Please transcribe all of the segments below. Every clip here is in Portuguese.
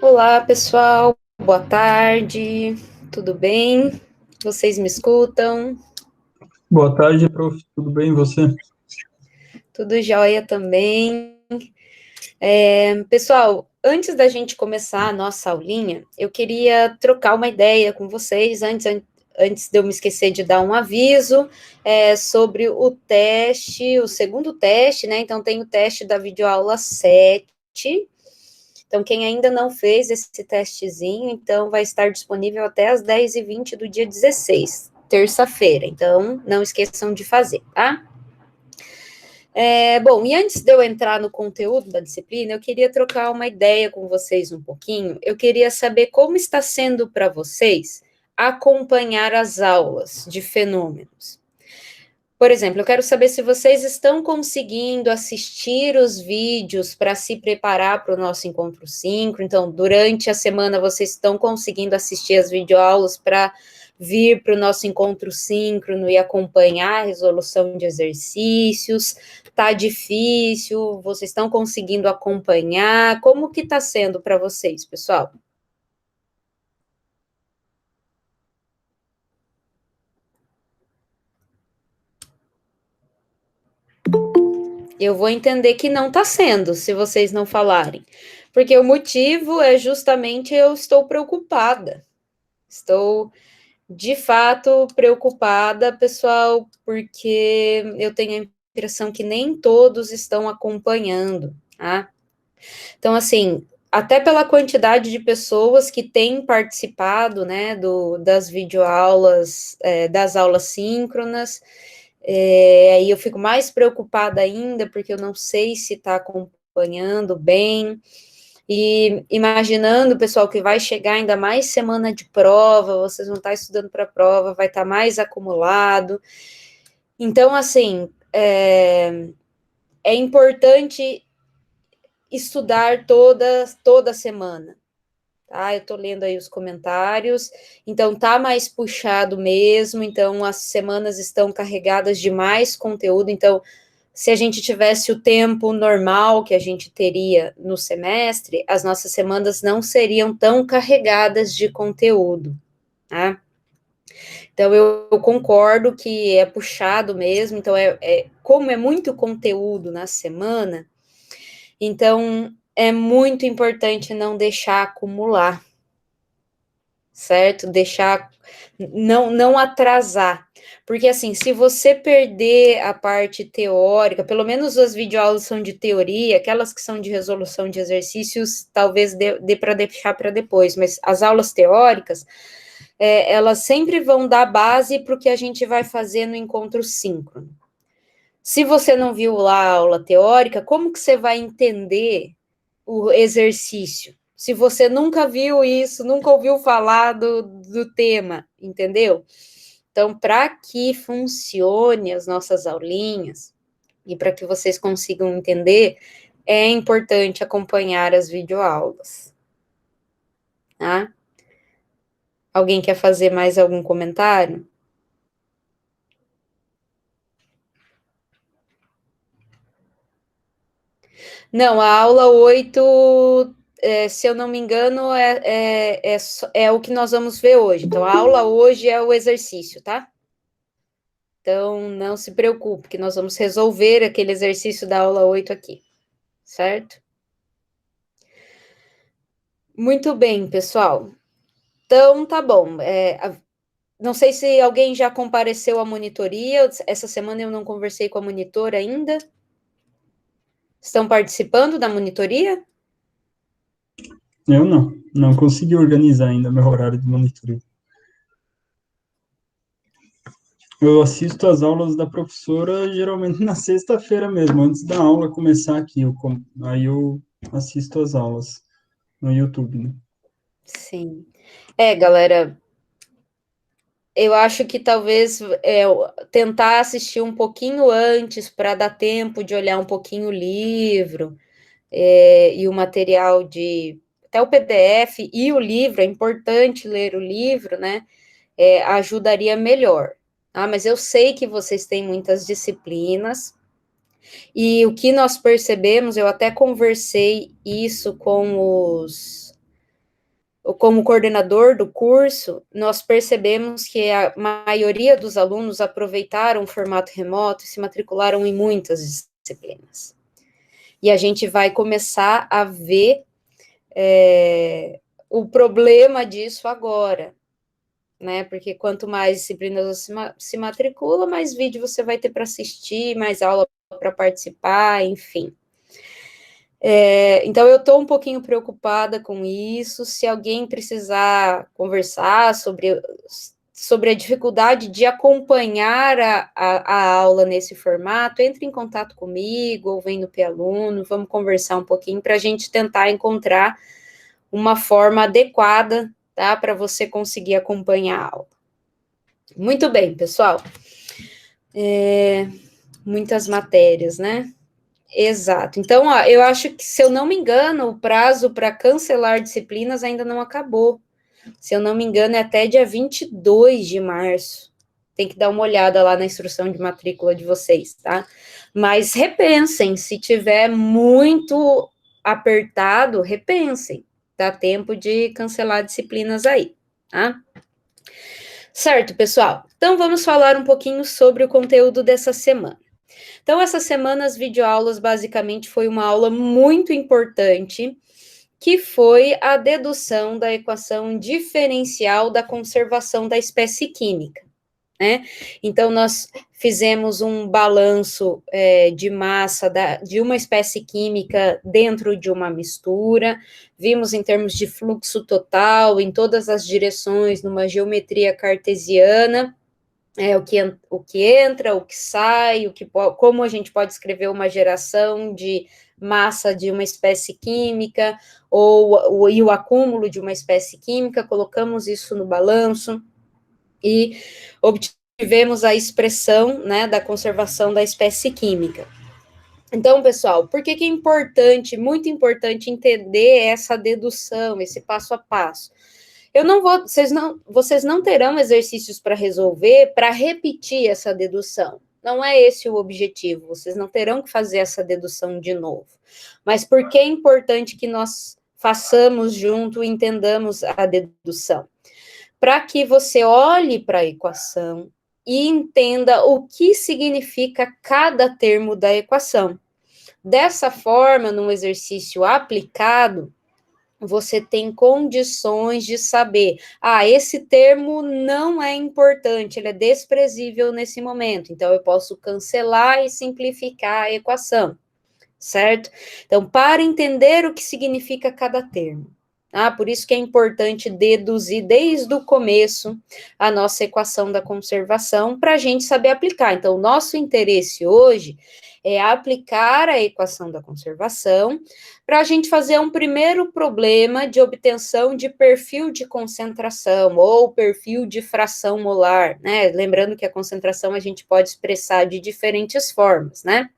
Olá, pessoal. Boa tarde. Tudo bem? Vocês me escutam? Boa tarde, prof. Tudo bem, e você? Tudo jóia também. Pessoal, antes da gente começar a nossa aulinha, eu queria trocar uma ideia com vocês, antes de eu me esquecer de dar um aviso, sobre o teste, o segundo teste, né? Então, tem o teste da videoaula 7. Então, quem ainda não fez esse testezinho, então vai estar disponível até as 10h20 do dia 16, terça-feira. Então, não esqueçam de fazer, tá? Bom, e antes de eu entrar no conteúdo da disciplina, eu queria trocar uma ideia com vocês um pouquinho. Eu queria saber como está sendo para vocês acompanhar as aulas de fenômenos. Por exemplo, eu quero saber se vocês estão conseguindo assistir os vídeos para se preparar para o nosso encontro síncrono. Então, durante a semana, vocês estão conseguindo assistir as videoaulas para vir para o nosso encontro síncrono e acompanhar a resolução de exercícios. Tá difícil? Vocês estão conseguindo acompanhar? Como que está sendo para vocês, pessoal? Eu vou entender que não está sendo, se vocês não falarem. Porque o motivo é justamente eu estou preocupada. Estou, de fato, preocupada, pessoal, porque eu tenho a impressão que nem todos estão acompanhando, tá? Então, assim, até pela quantidade de pessoas que têm participado, né, das videoaulas, das aulas síncronas, aí eu fico mais preocupada ainda, porque eu não sei se está acompanhando bem, e imaginando, pessoal, que vai chegar ainda mais semana de prova, vocês vão estar estudando para a prova, vai estar mais acumulado. Então, assim, é importante estudar toda semana. Tá, eu estou lendo aí os comentários, então tá mais puxado mesmo, então as semanas estão carregadas de mais conteúdo, então se a gente tivesse o tempo normal que a gente teria no semestre, as nossas semanas não seriam tão carregadas de conteúdo, tá? Então eu concordo que é puxado mesmo, então como é muito conteúdo na semana, então é muito importante não deixar acumular, certo? Deixar, não atrasar. Porque, assim, se você perder a parte teórica, pelo menos as videoaulas são de teoria, aquelas que são de resolução de exercícios, talvez dê para deixar para depois, mas as aulas teóricas, elas sempre vão dar base para o que a gente vai fazer no encontro síncrono. Se você não viu lá a aula teórica, como que você vai entender o exercício? Se você nunca viu isso, nunca ouviu falar do tema, entendeu? Então, para que funcione as nossas aulinhas e para que vocês consigam entender, é importante acompanhar as videoaulas, tá? Alguém quer fazer mais algum comentário? Não, a aula 8, se eu não me engano, é o que nós vamos ver hoje. Então, a aula hoje é o exercício, tá? Então, não se preocupe, que nós vamos resolver aquele exercício da aula 8 aqui, certo? Muito bem, pessoal. Então, tá bom. Não sei se alguém já compareceu à monitoria. Essa semana eu não conversei com a monitora ainda. Estão participando da monitoria? Eu não consegui organizar ainda meu horário de monitoria. Eu assisto as aulas da professora geralmente na sexta-feira mesmo, antes da aula começar aqui. Aí eu assisto as aulas no YouTube, né? Sim. Galera, eu acho que talvez tentar assistir um pouquinho antes para dar tempo de olhar um pouquinho o livro e o material até o PDF e o livro, é importante ler o livro, né? Ajudaria melhor. Mas eu sei que vocês têm muitas disciplinas, e o que nós percebemos, eu até conversei isso com como coordenador do curso, nós percebemos que a maioria dos alunos aproveitaram o formato remoto e se matricularam em muitas disciplinas. E a gente vai começar a ver o problema disso agora, né? Porque quanto mais disciplinas você se matricula, mais vídeo você vai ter para assistir, mais aula para participar, enfim. Então, eu estou um pouquinho preocupada com isso. Se alguém precisar conversar sobre a dificuldade de acompanhar a aula nesse formato, entre em contato comigo ou vem no P-Aluno, vamos conversar um pouquinho para a gente tentar encontrar uma forma adequada, tá, para você conseguir acompanhar a aula. Muito bem, pessoal. Muitas matérias, né? Exato. Então, ó, eu acho que, se eu não me engano, o prazo para cancelar disciplinas ainda não acabou. Se eu não me engano, é até dia 22 de março. Tem que dar uma olhada lá na instrução de matrícula de vocês, tá? Mas repensem, se tiver muito apertado, repensem. Dá tempo de cancelar disciplinas aí, tá? Certo, pessoal? Então, vamos falar um pouquinho sobre o conteúdo dessa semana. Então, essa semana, as videoaulas, basicamente, foi uma aula muito importante, que foi a dedução da equação diferencial da conservação da espécie química, né? Então, nós fizemos um balanço de massa de uma espécie química dentro de uma mistura, vimos em termos de fluxo total, em todas as direções, numa geometria cartesiana, o que entra, o que sai, como a gente pode escrever uma geração de massa de uma espécie química, e o acúmulo de uma espécie química, colocamos isso no balanço, e obtivemos a expressão, né, da conservação da espécie química. Então, pessoal, por que é importante, muito importante, entender essa dedução, esse passo a passo? Vocês não terão exercícios para resolver, para repetir essa dedução. Não é esse o objetivo, vocês não terão que fazer essa dedução de novo. Mas por que é importante que nós façamos junto e entendamos a dedução? Para que você olhe para a equação e entenda o que significa cada termo da equação. Dessa forma, num exercício aplicado, você tem condições de saber, esse termo não é importante, ele é desprezível nesse momento, então eu posso cancelar e simplificar a equação, certo? Então, para entender o que significa cada termo, por isso que é importante deduzir desde o começo a nossa equação da conservação para a gente saber aplicar. Então, o nosso interesse hoje é aplicar a equação da conservação para a gente fazer um primeiro problema de obtenção de perfil de concentração ou perfil de fração molar, né? Lembrando que a concentração a gente pode expressar de diferentes formas, né?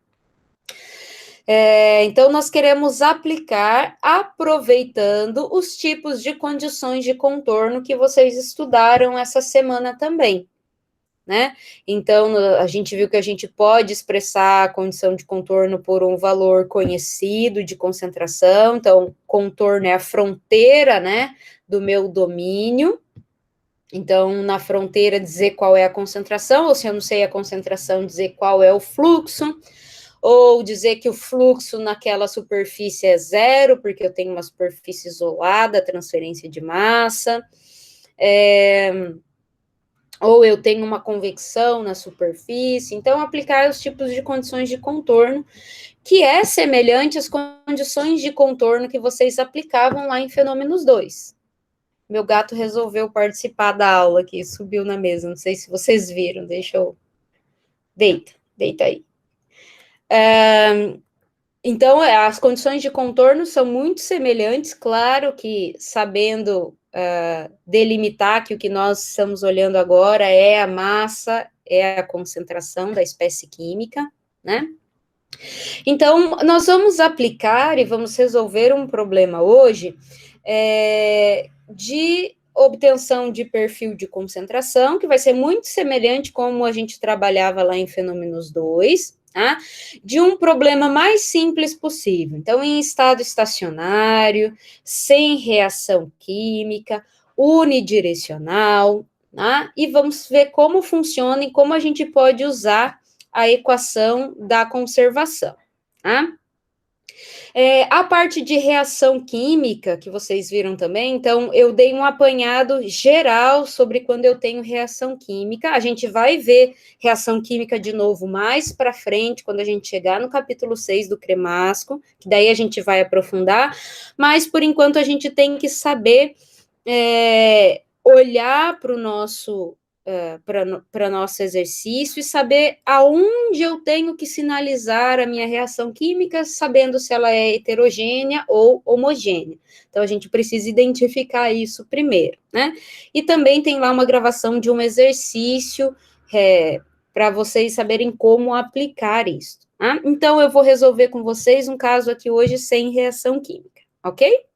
Então, nós queremos aplicar aproveitando os tipos de condições de contorno que vocês estudaram essa semana também, né? Então, a gente viu que a gente pode expressar a condição de contorno por um valor conhecido de concentração, então, contorno é a fronteira, né, do meu domínio. Então, na fronteira, dizer qual é a concentração, ou se eu não sei a concentração, dizer qual é o fluxo, ou dizer que o fluxo naquela superfície é zero, porque eu tenho uma superfície isolada, transferência de massa, ou eu tenho uma convecção na superfície. Então, aplicar os tipos de condições de contorno, que é semelhante às condições de contorno que vocês aplicavam lá em Fenômenos 2. Meu gato resolveu participar da aula aqui, subiu na mesa, não sei se vocês viram, deixa eu... Deita aí. Então, as condições de contorno são muito semelhantes, claro que sabendo delimitar que o que nós estamos olhando agora é a massa, é a concentração da espécie química, né? Então, nós vamos aplicar e vamos resolver um problema hoje de obtenção de perfil de concentração, que vai ser muito semelhante como a gente trabalhava lá em Fenômenos 2, tá? De um problema mais simples possível. Então, em estado estacionário, sem reação química, unidirecional, tá? E vamos ver como funciona e como a gente pode usar a equação da conservação, tá? A parte de reação química, que vocês viram também, então eu dei um apanhado geral sobre quando eu tenho reação química. A gente vai ver reação química de novo mais para frente, quando a gente chegar no capítulo 6 do Cremasco, que daí a gente vai aprofundar, mas por enquanto a gente tem que saber olhar para o nosso para nosso exercício e saber aonde eu tenho que sinalizar a minha reação química, sabendo se ela é heterogênea ou homogênea. Então, a gente precisa identificar isso primeiro, né? E também tem lá uma gravação de um exercício para vocês saberem como aplicar isso. Tá? Então, eu vou resolver com vocês um caso aqui hoje sem reação química, ok?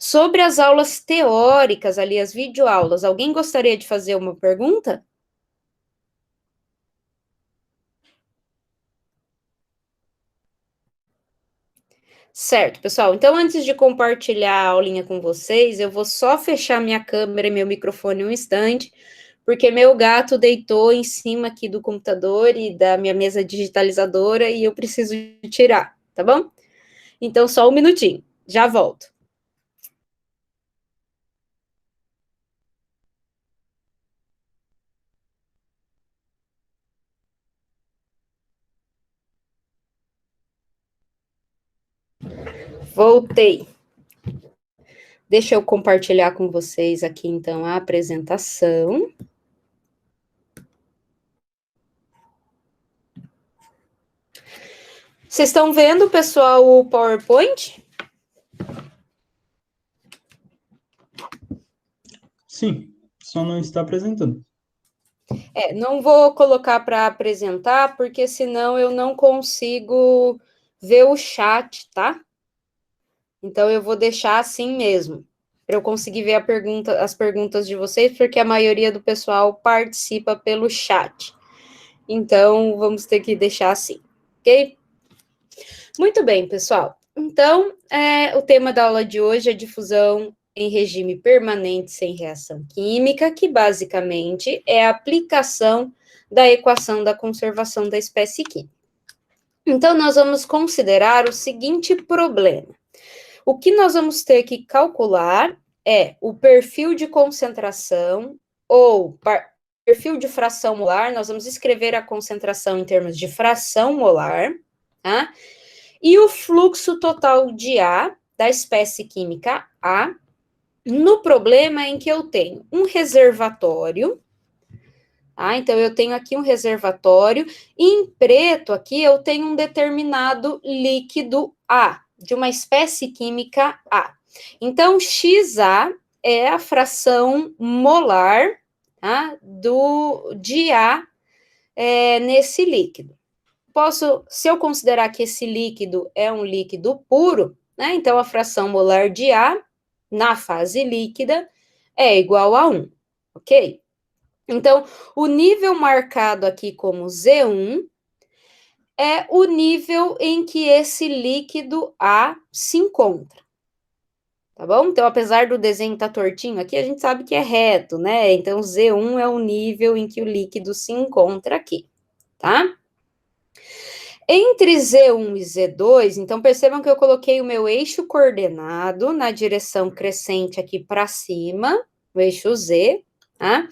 Sobre as aulas teóricas, ali, as videoaulas, alguém gostaria de fazer uma pergunta? Certo, pessoal. Então, antes de compartilhar a aulinha com vocês, eu vou só fechar minha câmera e meu microfone um instante, porque meu gato deitou em cima aqui do computador e da minha mesa digitalizadora e eu preciso tirar, tá bom? Então, só um minutinho. Já volto. Voltei. Deixa eu compartilhar com vocês aqui, então, a apresentação. Vocês estão vendo, pessoal, o PowerPoint? Sim, só não está apresentando. Não vou colocar para apresentar, porque senão eu não consigo ver o chat, tá? Então, eu vou deixar assim mesmo, para eu conseguir ver as perguntas de vocês, porque a maioria do pessoal participa pelo chat. Então, vamos ter que deixar assim, ok? Muito bem, pessoal. Então, o tema da aula de hoje é difusão em regime permanente sem reação química, que basicamente é a aplicação da equação da conservação da espécie química. Então, nós vamos considerar o seguinte problema. O que nós vamos ter que calcular é o perfil de concentração ou perfil de fração molar. Nós vamos escrever a concentração em termos de fração molar, tá? E o fluxo total de A, da espécie química A, no problema em que eu tenho um reservatório, tá? Então, eu tenho aqui um reservatório, e em preto aqui eu tenho um determinado líquido A, de uma espécie química A. Então, XA é a fração molar, tá? De A nesse líquido. Se eu considerar que esse líquido é um líquido puro, né? Então, a fração molar de A na fase líquida é igual a 1, ok? Então, o nível marcado aqui como Z1 é o nível em que esse líquido A se encontra, tá bom? Então, apesar do desenho estar tortinho aqui, a gente sabe que é reto, né? Então, Z1 é o nível em que o líquido se encontra aqui, tá? Entre Z1 e Z2, então percebam que eu coloquei o meu eixo coordenado na direção crescente aqui para cima, o eixo Z, tá?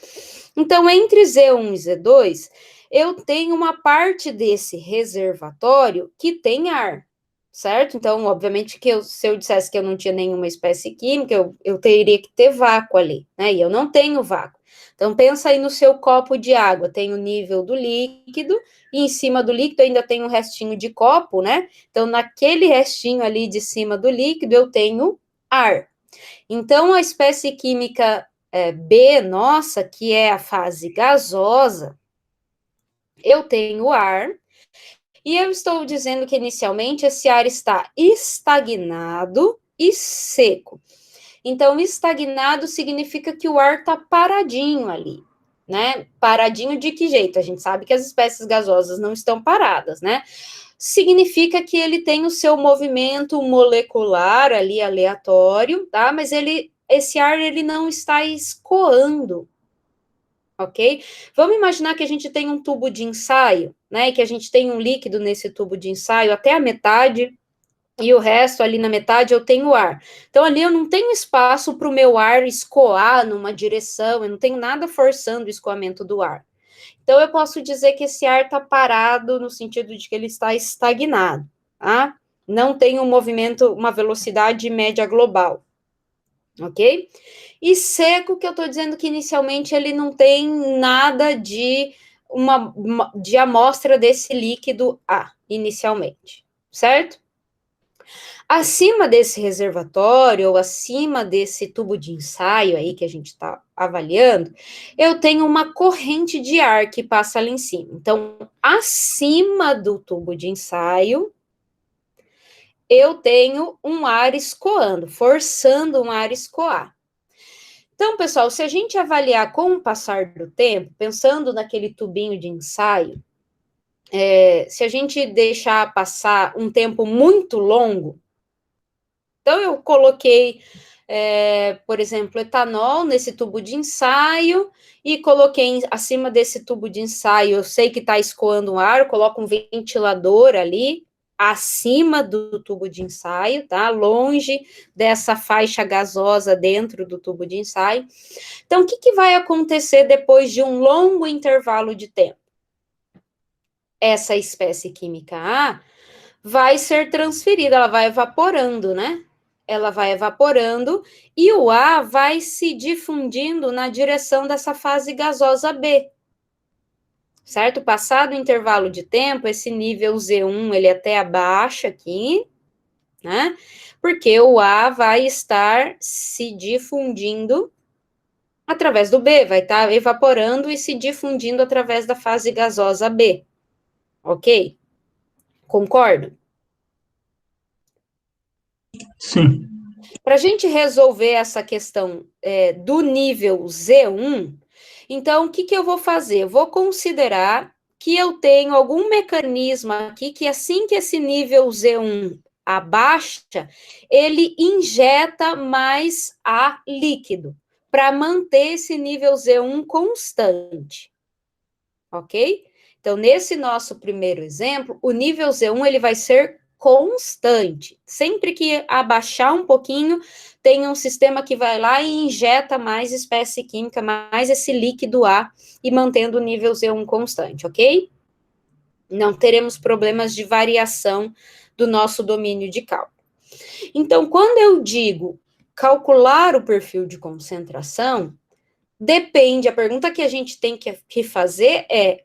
Então, entre Z1 e Z2, eu tenho uma parte desse reservatório que tem ar, certo? Então, obviamente que se eu dissesse que eu não tinha nenhuma espécie química, eu teria que ter vácuo ali, né? E eu não tenho vácuo. Então, pensa aí no seu copo de água, tem o nível do líquido, e em cima do líquido ainda tem um restinho de copo, né? Então, naquele restinho ali de cima do líquido, eu tenho ar. Então, a espécie química B, nossa, que é a fase gasosa, eu tenho ar, e eu estou dizendo que inicialmente esse ar está estagnado e seco. Então, estagnado significa que o ar está paradinho ali. né? Paradinho de que jeito? A gente sabe que as espécies gasosas não estão paradas, né? Significa que ele tem o seu movimento molecular ali aleatório, tá? Mas esse ar ele não está escoando, ok? Vamos imaginar que a gente tem um tubo de ensaio, né? E que a gente tem um líquido nesse tubo de ensaio até a metade, e o resto ali na metade eu tenho ar. Então ali eu não tenho espaço para o meu ar escoar numa direção, eu não tenho nada forçando o escoamento do ar. Então eu posso dizer que esse ar está parado no sentido de que ele está estagnado, tá? Não tem um movimento, uma velocidade média global, ok? E seco, que eu estou dizendo que inicialmente ele não tem nada de de amostra desse líquido A, inicialmente, certo? Acima desse reservatório, ou acima desse tubo de ensaio aí que a gente está avaliando, eu tenho uma corrente de ar que passa ali em cima. Então, acima do tubo de ensaio, eu tenho um ar escoando, forçando um ar escoar. Então, pessoal, se a gente avaliar com o passar do tempo, pensando naquele tubinho de ensaio, se a gente deixar passar um tempo muito longo, então eu coloquei, por exemplo, etanol nesse tubo de ensaio e coloquei acima desse tubo de ensaio, eu sei que está escoando um ar, coloco um ventilador ali acima do tubo de ensaio, tá? Longe dessa faixa gasosa dentro do tubo de ensaio. Então, o que vai acontecer depois de um longo intervalo de tempo? Essa espécie química A vai ser transferida, ela vai evaporando, né? Ela vai evaporando e o A vai se difundindo na direção dessa fase gasosa B. Certo? Passado o intervalo de tempo, esse nível Z1 ele até abaixa aqui, né? Porque o A vai estar se difundindo através do B, vai estar evaporando e se difundindo através da fase gasosa B. Ok? Concordo? Sim. Para a gente resolver essa questão do nível Z1, então, o que eu vou fazer? Eu vou considerar que eu tenho algum mecanismo aqui que assim que esse nível Z1 abaixa, ele injeta mais ar líquido para manter esse nível Z1 constante, ok? Então, nesse nosso primeiro exemplo, o nível Z1 ele vai ser constante. Sempre que abaixar um pouquinho, tem um sistema que vai lá e injeta mais espécie química, mais esse líquido A, e mantendo o nível Z1 constante, ok? Não teremos problemas de variação do nosso domínio de cálculo. Então, quando eu digo calcular o perfil de concentração, depende, a pergunta que a gente tem que fazer é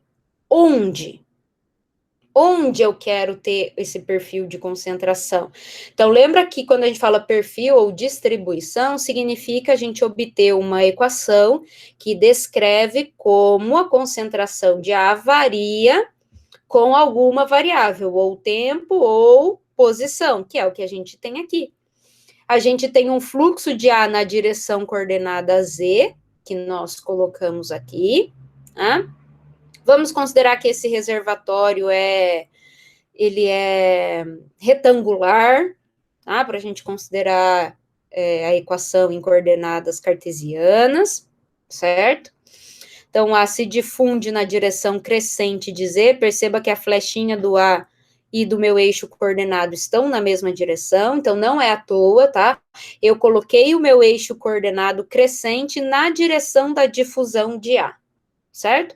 onde? Onde eu quero ter esse perfil de concentração? Então, lembra que quando a gente fala perfil ou distribuição, significa a gente obter uma equação que descreve como a concentração de A varia com alguma variável, ou tempo ou posição, que é o que a gente tem aqui. A gente tem um fluxo de A na direção coordenada Z, que nós colocamos aqui, tá? Vamos considerar que esse reservatório ele é retangular, tá? Para a gente considerar a equação em coordenadas cartesianas, certo? Então, A se difunde na direção crescente de Z, perceba que a flechinha do A e do meu eixo coordenado estão na mesma direção, então não é à toa, tá? Eu coloquei o meu eixo coordenado crescente na direção da difusão de A, certo?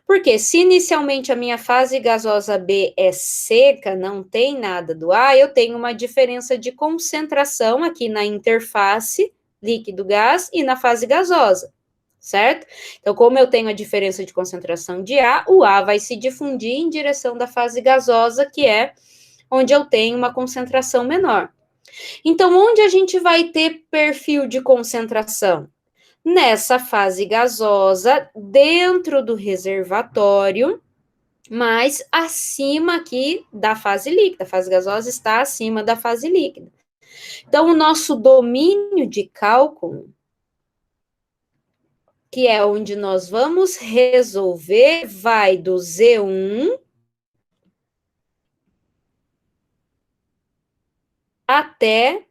Porque se inicialmente a minha fase gasosa B é seca, não tem nada do A, eu tenho uma diferença de concentração aqui na interface líquido-gás e na fase gasosa, certo? Então, como eu tenho a diferença de concentração de A, o A vai se difundir em direção da fase gasosa, que é onde eu tenho uma concentração menor. Então, onde a gente vai ter perfil de concentração? Nessa fase gasosa, dentro do reservatório, mas acima aqui da fase líquida. A fase gasosa está acima da fase líquida. Então, o nosso domínio de cálculo, que é onde nós vamos resolver, vai do Z1 até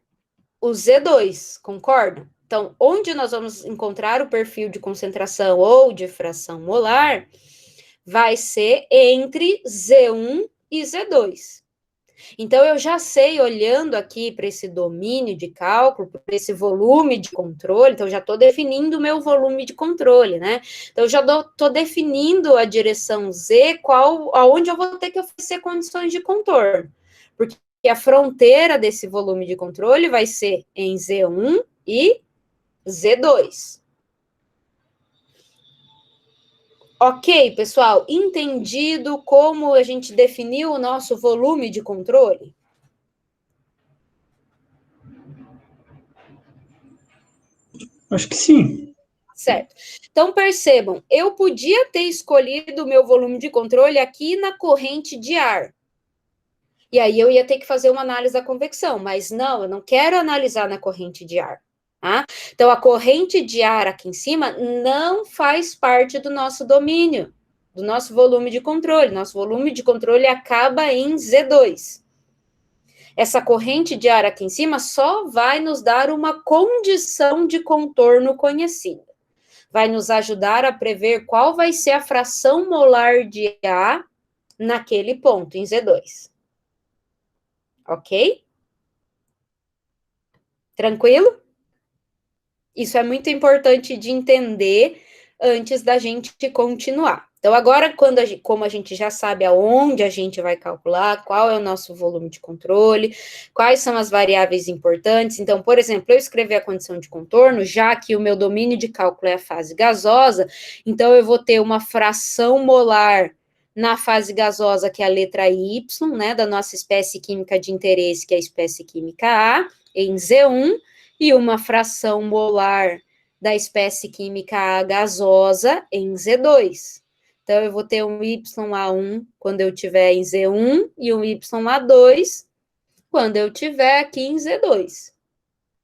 o Z2, concorda? Então, onde nós vamos encontrar o perfil de concentração ou de fração molar, vai ser entre Z1 e Z2. Então, eu já sei, olhando aqui para esse domínio de cálculo, para esse volume de controle, então, eu já estou definindo o meu volume de controle, né? Então, eu já estou definindo a direção Z, aonde eu vou ter que oferecer condições de contorno. Porque a fronteira desse volume de controle vai ser em Z1 e Z2. Ok, pessoal, entendido como a gente definiu o nosso volume de controle? Acho que sim. Certo. Então, percebam, eu podia ter escolhido o meu volume de controle aqui na corrente de ar. E aí eu ia ter que fazer uma análise da convecção, mas não, eu não quero analisar na corrente de ar. Tá? Então, a corrente de ar aqui em cima não faz parte do nosso domínio, do nosso volume de controle. Nosso volume de controle acaba em Z2. Essa corrente de ar aqui em cima só vai nos dar uma condição de contorno conhecida. Vai nos ajudar a prever qual vai ser a fração molar de A naquele ponto, em Z2. Ok? Tranquilo? Isso é muito importante de entender antes da gente continuar. Então, agora, como a gente já sabe aonde a gente vai calcular, qual é o nosso volume de controle, quais são as variáveis importantes. Então, por exemplo, eu escrevi a condição de contorno, já que o meu domínio de cálculo é a fase gasosa, então eu vou ter uma fração molar na fase gasosa, que é a letra Y, né, da nossa espécie química de interesse, que é a espécie química A, em Z1, e uma fração molar da espécie química A gasosa em Z2. Então, eu vou ter um YA1 quando eu tiver em Z1 e um YA2 quando eu tiver aqui em Z2.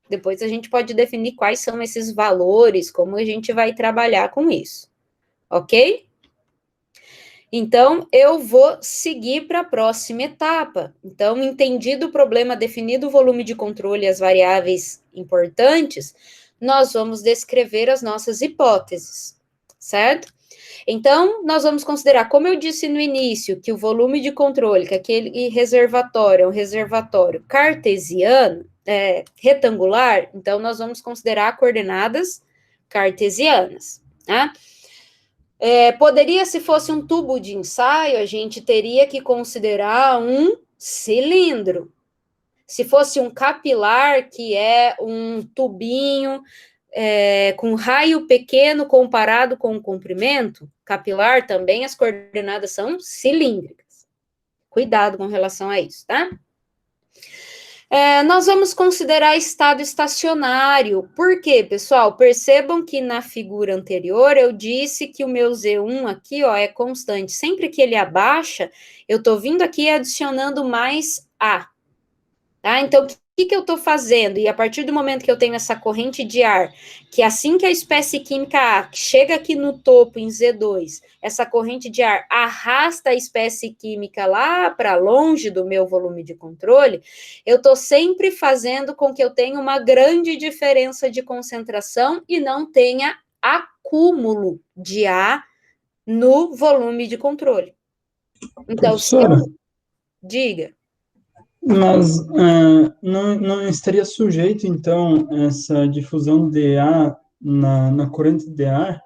Depois a gente pode definir quais são esses valores, como a gente vai trabalhar com isso. Ok? Então, eu vou seguir para a próxima etapa. Então, entendido o problema, definido o volume de controle e as variáveis importantes, nós vamos descrever as nossas hipóteses, certo? Então, nós vamos considerar, como eu disse no início, que o volume de controle, que aquele reservatório é um reservatório cartesiano, retangular, então nós vamos considerar coordenadas cartesianas, tá? Poderia, se fosse um tubo de ensaio, a gente teria que considerar um cilindro. Se fosse um capilar, que é um tubinho com raio pequeno comparado com o comprimento, capilar também as coordenadas são cilíndricas. Cuidado com relação a isso, tá? Nós vamos considerar estado estacionário. Por quê, pessoal? Percebam que na figura anterior eu disse que o meu Z1 aqui, ó, é constante. Sempre que ele abaixa, eu estou vindo aqui adicionando mais A. Tá? Então, o que eu estou fazendo? E a partir do momento que eu tenho essa corrente de ar, que assim que a espécie química A chega aqui no topo, em Z2, essa corrente de ar arrasta a espécie química lá para longe do meu volume de controle, eu estou sempre fazendo com que eu tenha uma grande diferença de concentração e não tenha acúmulo de A no volume de controle. Então, se eu... Diga. Mas não estaria sujeito, então, essa difusão de ar na corrente de ar?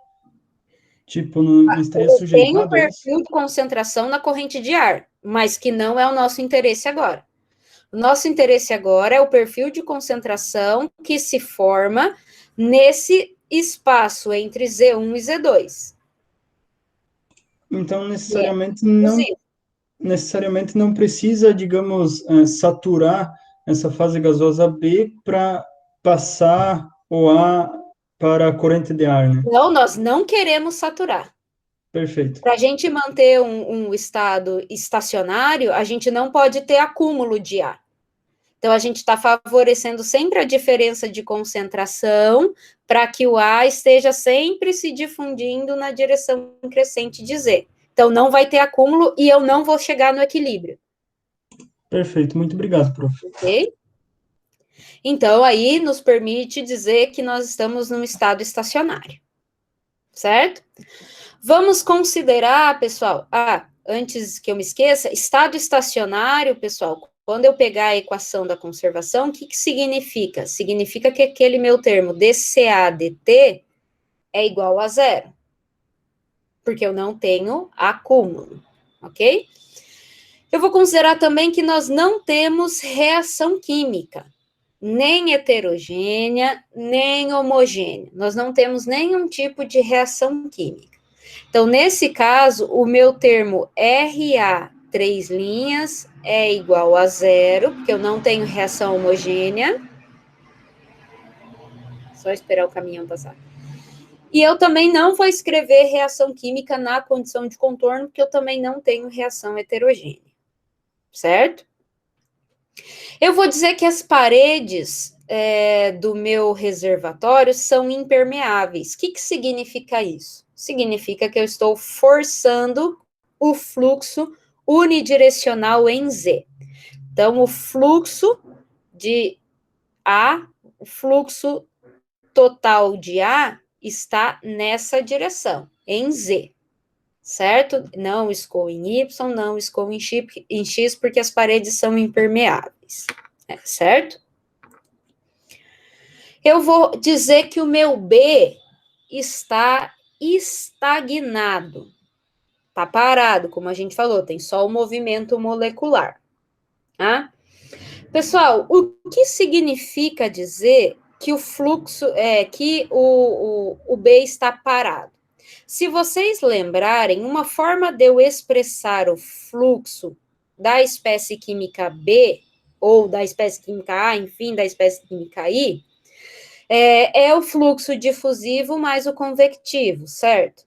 Tipo, não estaria Eu tenho um sujeitado a isso? perfil de concentração na corrente de ar, mas que não é o nosso interesse agora. O nosso interesse agora é o perfil de concentração que se forma nesse espaço entre Z1 e Z2. Então, Inclusive, necessariamente não precisa, digamos, saturar essa fase gasosa B para passar o A para a corrente de ar, né? não, nós não queremos saturar. Perfeito. Para a gente manter um estado estacionário, a gente não pode ter acúmulo de ar. Então, a gente está favorecendo sempre a diferença de concentração para que o A esteja sempre se difundindo na direção crescente de Z. Então, não vai ter acúmulo e eu não vou chegar no equilíbrio. Perfeito, muito obrigado, prof. Ok? Então, aí nos permite dizer que nós estamos num estado estacionário. Certo? Vamos considerar, pessoal, antes que eu me esqueça, estado estacionário, pessoal, quando eu pegar a equação da conservação, o que significa? Significa que aquele meu termo dCA dt é igual a zero, porque eu não tenho acúmulo, ok? Eu vou considerar também que nós não temos reação química, nem heterogênea, nem homogênea. Nós não temos nenhum tipo de reação química. Então, nesse caso, o meu termo RA 3' é igual a zero, porque eu não tenho reação homogênea. Só esperar o caminhão passar. E eu também não vou escrever reação química na condição de contorno, porque eu também não tenho reação heterogênea. Certo? Eu vou dizer que as paredes do meu reservatório são impermeáveis. O que significa isso? Significa que eu estou forçando o fluxo unidirecional em Z. Então, o fluxo de A, o fluxo total de A está nessa direção, em Z, certo? Não escoa em Y, não escoa em X, porque as paredes são impermeáveis, certo? Eu vou dizer que o meu B está estagnado. Está parado, como a gente falou, tem só o movimento molecular. Tá? Pessoal, o que significa dizer que o fluxo, que o B está parado? Se vocês lembrarem, uma forma de eu expressar o fluxo da espécie química B, ou da espécie química A, enfim, da espécie química I, é o fluxo difusivo mais o convectivo, certo?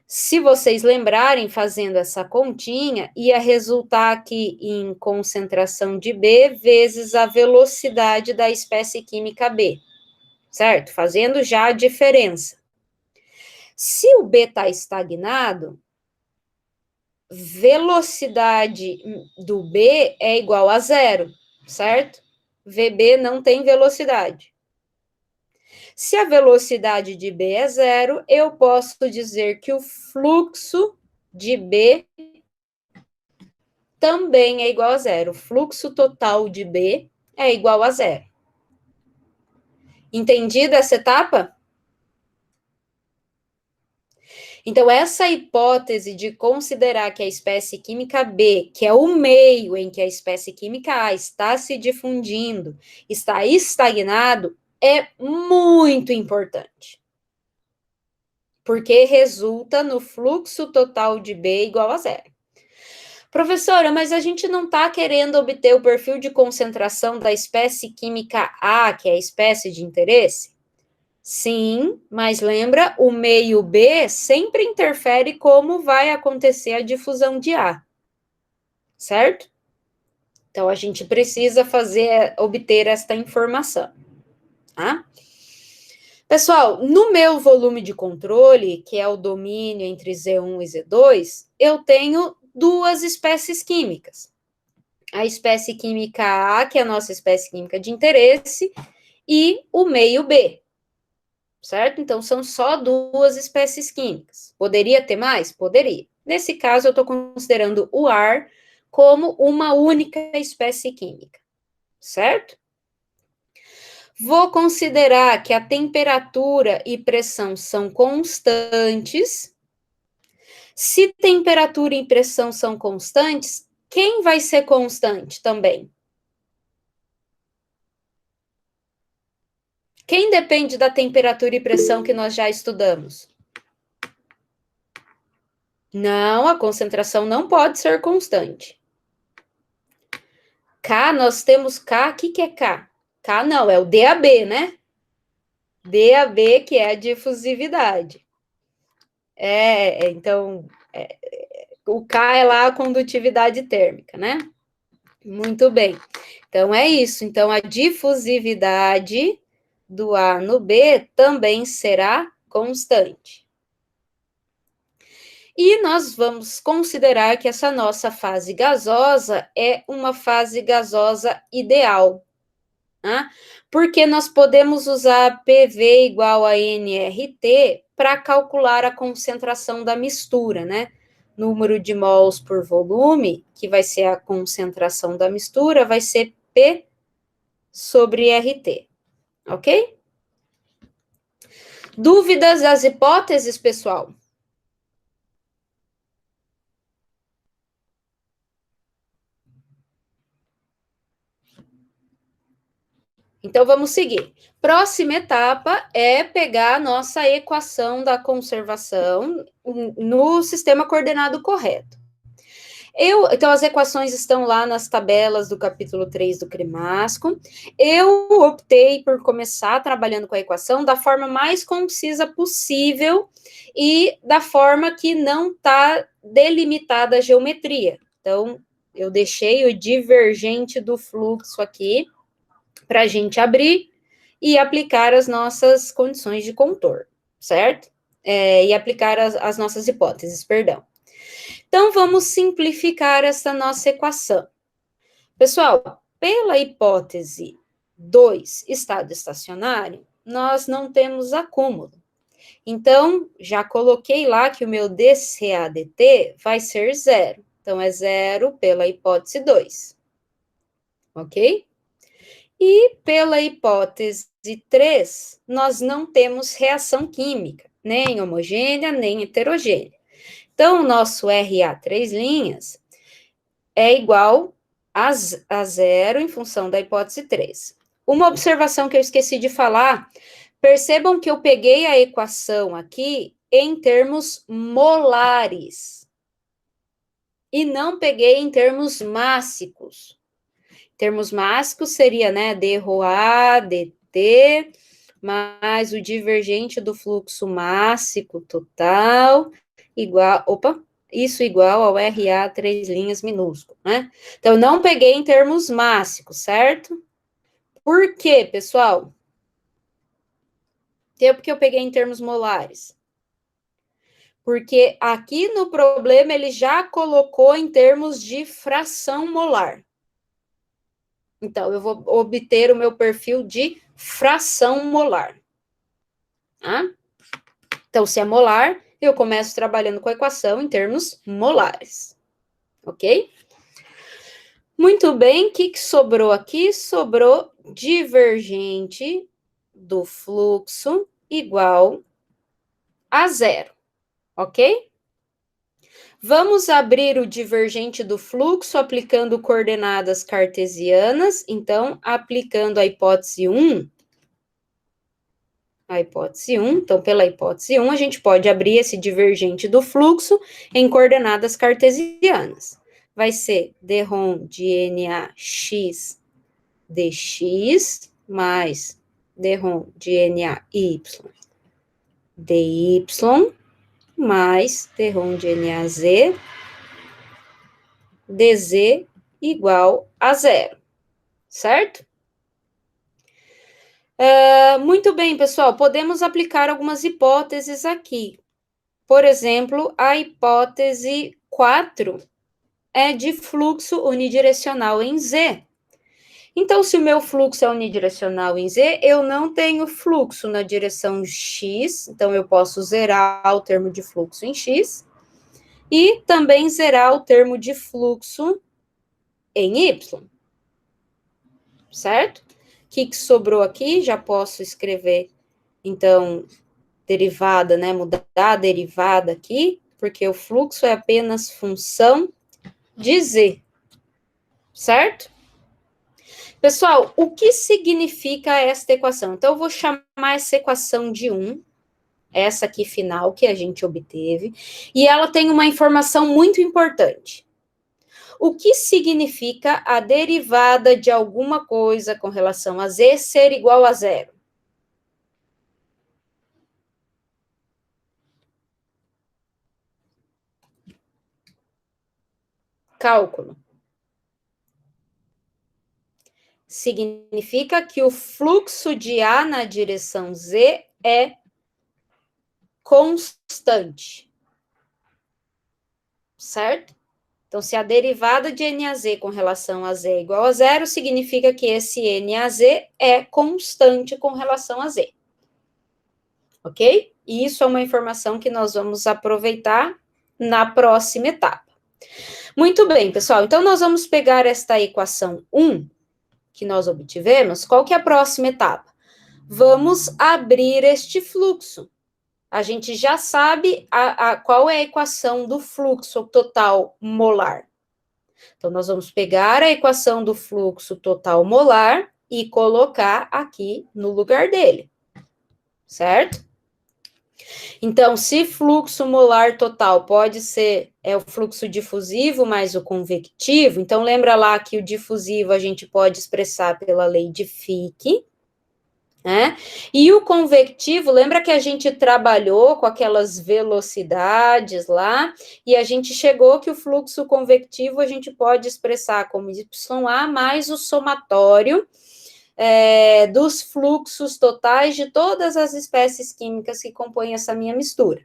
Se vocês lembrarem, fazendo essa continha, ia resultar aqui em concentração de B vezes a velocidade da espécie química B, certo? Fazendo já a diferença. Se o B está estagnado, velocidade do B é igual a zero, certo? VB não tem velocidade. Se a velocidade de B é zero, eu posso dizer que o fluxo de B também é igual a zero. O fluxo total de B é igual a zero. Entendida essa etapa? Então, essa hipótese de considerar que a espécie química B, que é o meio em que a espécie química A está se difundindo, está estagnado, é muito importante. Porque resulta no fluxo total de B igual a zero. Professora, mas a gente não está querendo obter o perfil de concentração da espécie química A, que é a espécie de interesse? Sim, mas lembra, o meio B sempre interfere como vai acontecer a difusão de A, certo? Então, a gente precisa obter esta informação, tá? Pessoal, no meu volume de controle, que é o domínio entre Z1 e Z2, eu tenho duas espécies químicas. A espécie química A, que é a nossa espécie química de interesse, e o meio B, certo? Então, são só duas espécies químicas. Poderia ter mais? Poderia. Nesse caso, eu estou considerando o ar como uma única espécie química, certo? Vou considerar que a temperatura e pressão são constantes. Se temperatura e pressão são constantes, quem vai ser constante também? Quem depende da temperatura e pressão que nós já estudamos? Não, a concentração não pode ser constante. K, nós temos K, o que é K? K não, é o DAB, né? DAB, que é a difusividade. Então, o K é lá a condutividade térmica, né? Muito bem. Então, é isso. Então, a difusividade do A no B também será constante. E nós vamos considerar que essa nossa fase gasosa é uma fase gasosa ideal, né? Porque nós podemos usar PV igual a nRT para calcular a concentração da mistura, né? Número de mols por volume, que vai ser a concentração da mistura, vai ser P sobre RT, ok? Dúvidas das hipóteses, pessoal? Então, vamos seguir. Próxima etapa é pegar a nossa equação da conservação no sistema coordenado correto. Então, as equações estão lá nas tabelas do capítulo 3 do CREMASCO. Eu optei por começar trabalhando com a equação da forma mais concisa possível e da forma que não está delimitada a geometria. Então, eu deixei o divergente do fluxo aqui para a gente abrir e aplicar as nossas condições de contorno, certo? E aplicar as nossas hipóteses, perdão. Então, vamos simplificar essa nossa equação. Pessoal, pela hipótese 2, estado estacionário, nós não temos acúmulo. Então, já coloquei lá que o meu dCAdt vai ser zero. Então, é zero pela hipótese 2. Ok? E pela hipótese 3, nós não temos reação química, nem homogênea, nem heterogênea. Então, o nosso RA 3' é igual a zero em função da hipótese 3. Uma observação que eu esqueci de falar, percebam que eu peguei a equação aqui em termos molares e não peguei em termos mássicos. Termos mássicos seria, né, dρA, dt, mais o divergente do fluxo mássico total, isso igual ao RA 3' minúsculo, né? Então, não peguei em termos mássicos, certo? Por quê, pessoal? Porque eu peguei em termos molares? Porque aqui no problema ele já colocou em termos de fração molar. Então, eu vou obter o meu perfil de fração molar. Tá? Então, se é molar, eu começo trabalhando com a equação em termos molares. Ok? Muito bem, o que sobrou aqui? Sobrou divergente do fluxo igual a zero. Ok? Vamos abrir o divergente do fluxo aplicando coordenadas cartesianas. Então, aplicando a hipótese 1, então, pela hipótese 1, a gente pode abrir esse divergente do fluxo em coordenadas cartesianas. Vai ser dρ de NaX dx mais dρ de NaY dy mais dρ de NaZ dz igual a zero, certo? Muito bem, pessoal, podemos aplicar algumas hipóteses aqui. Por exemplo, a hipótese 4 é de fluxo unidirecional em Z. Então, se o meu fluxo é unidirecional em Z, eu não tenho fluxo na direção X, então eu posso zerar o termo de fluxo em X, e também zerar o termo de fluxo em Y. Certo? O que sobrou aqui? Já posso escrever, então, derivada, né? Mudar a derivada aqui, porque o fluxo é apenas função de Z. Certo? Pessoal, o que significa esta equação? Então, eu vou chamar essa equação de 1, essa aqui final que a gente obteve, e ela tem uma informação muito importante. O que significa a derivada de alguma coisa com relação a Z ser igual a zero? Cálculo. significa que o fluxo de A na direção Z é constante. Certo? Então, se a derivada de NAZ com relação a Z é igual a zero, significa que esse NAZ é constante com relação a Z. Ok? E isso é uma informação que nós vamos aproveitar na próxima etapa. Muito bem, pessoal. Então, nós vamos pegar esta equação 1 que nós obtivemos. Qual que é a próxima etapa? Vamos abrir este fluxo. A gente já sabe qual é a equação do fluxo total molar. Então, nós vamos pegar a equação do fluxo total molar e colocar aqui no lugar dele. Certo? Então, se fluxo molar total pode ser o fluxo difusivo mais o convectivo, então lembra lá que o difusivo a gente pode expressar pela lei de Fick, né? E o convectivo, lembra que a gente trabalhou com aquelas velocidades lá, e a gente chegou que o fluxo convectivo a gente pode expressar como YA mais o somatório dos fluxos totais de todas as espécies químicas que compõem essa minha mistura.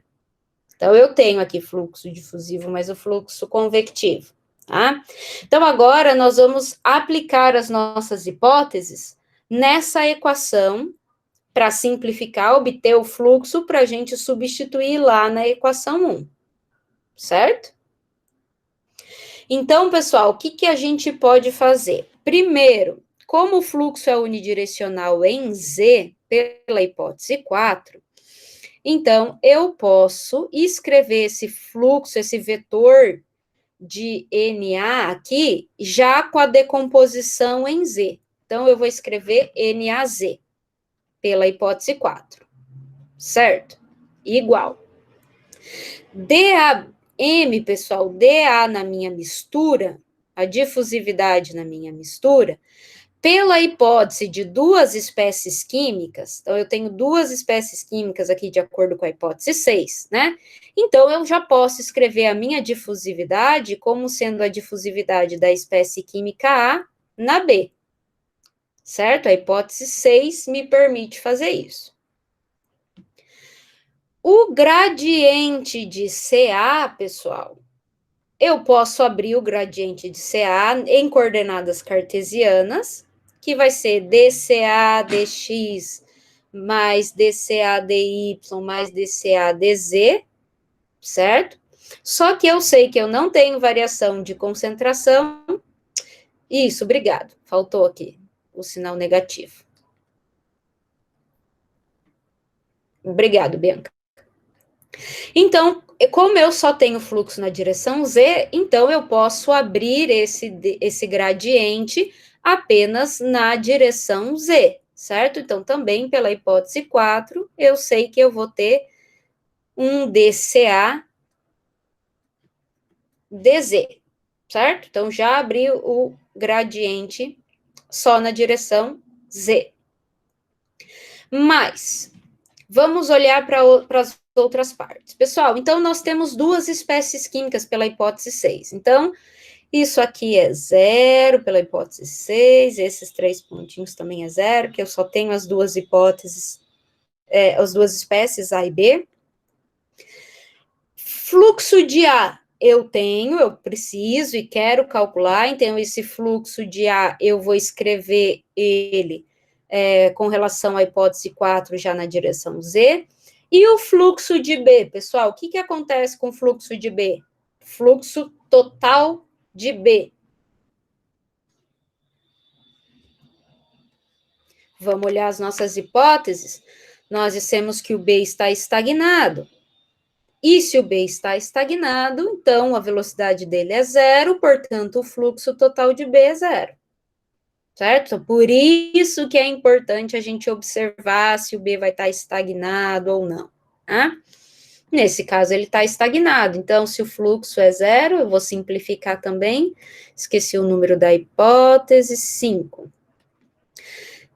Então, eu tenho aqui fluxo difusivo mais o fluxo convectivo, tá? Então, agora nós vamos aplicar as nossas hipóteses nessa equação para simplificar, obter o fluxo para a gente substituir lá na equação 1, certo? Então, pessoal, o que a gente pode fazer? Primeiro, como o fluxo é unidirecional em Z, pela hipótese 4, então, eu posso escrever esse fluxo, esse vetor de NA aqui, já com a decomposição em Z. Então, eu vou escrever NAZ, pela hipótese 4, certo? Igual. DAM, pessoal, DA na minha mistura, a difusividade na minha mistura, pela hipótese de duas espécies químicas, então eu tenho duas espécies químicas aqui de acordo com a hipótese 6, né? Então, eu já posso escrever a minha difusividade como sendo a difusividade da espécie química A na B, certo? A hipótese 6 me permite fazer isso. O gradiente de CA, pessoal, eu posso abrir o gradiente de CA em coordenadas cartesianas, que vai ser dCA dx mais dCA dy mais dCA dz, certo? Só que eu sei que eu não tenho variação de concentração. Isso, obrigado. Faltou aqui o sinal negativo. Obrigado, Bianca. Então, como eu só tenho fluxo na direção Z, então eu posso abrir esse gradiente apenas na direção Z, certo? Então, também pela hipótese 4, eu sei que eu vou ter um dCA dZ, certo? Então, já abri o gradiente só na direção Z. Mas, vamos olhar para as outras partes. Pessoal, então nós temos duas espécies químicas pela hipótese 6. Então, isso aqui é 0 pela hipótese 6, esses 3 pontinhos também é 0, que eu só tenho as duas hipóteses, as duas espécies A e B. Fluxo de A, eu preciso e quero calcular, então esse fluxo de A, eu vou escrever ele com relação à hipótese 4 já na direção Z. E o fluxo de B, pessoal, o que acontece com o fluxo de B? Fluxo total de B. Vamos olhar as nossas hipóteses. Nós dissemos que o B está estagnado. E se o B está estagnado, então a velocidade dele é 0, portanto, o fluxo total de B é 0. Certo? Por isso que é importante a gente observar se o B vai estar estagnado ou não. Tá? Nesse caso, ele está estagnado. Então, se o fluxo é 0, eu vou simplificar também. Esqueci o número da hipótese, 5.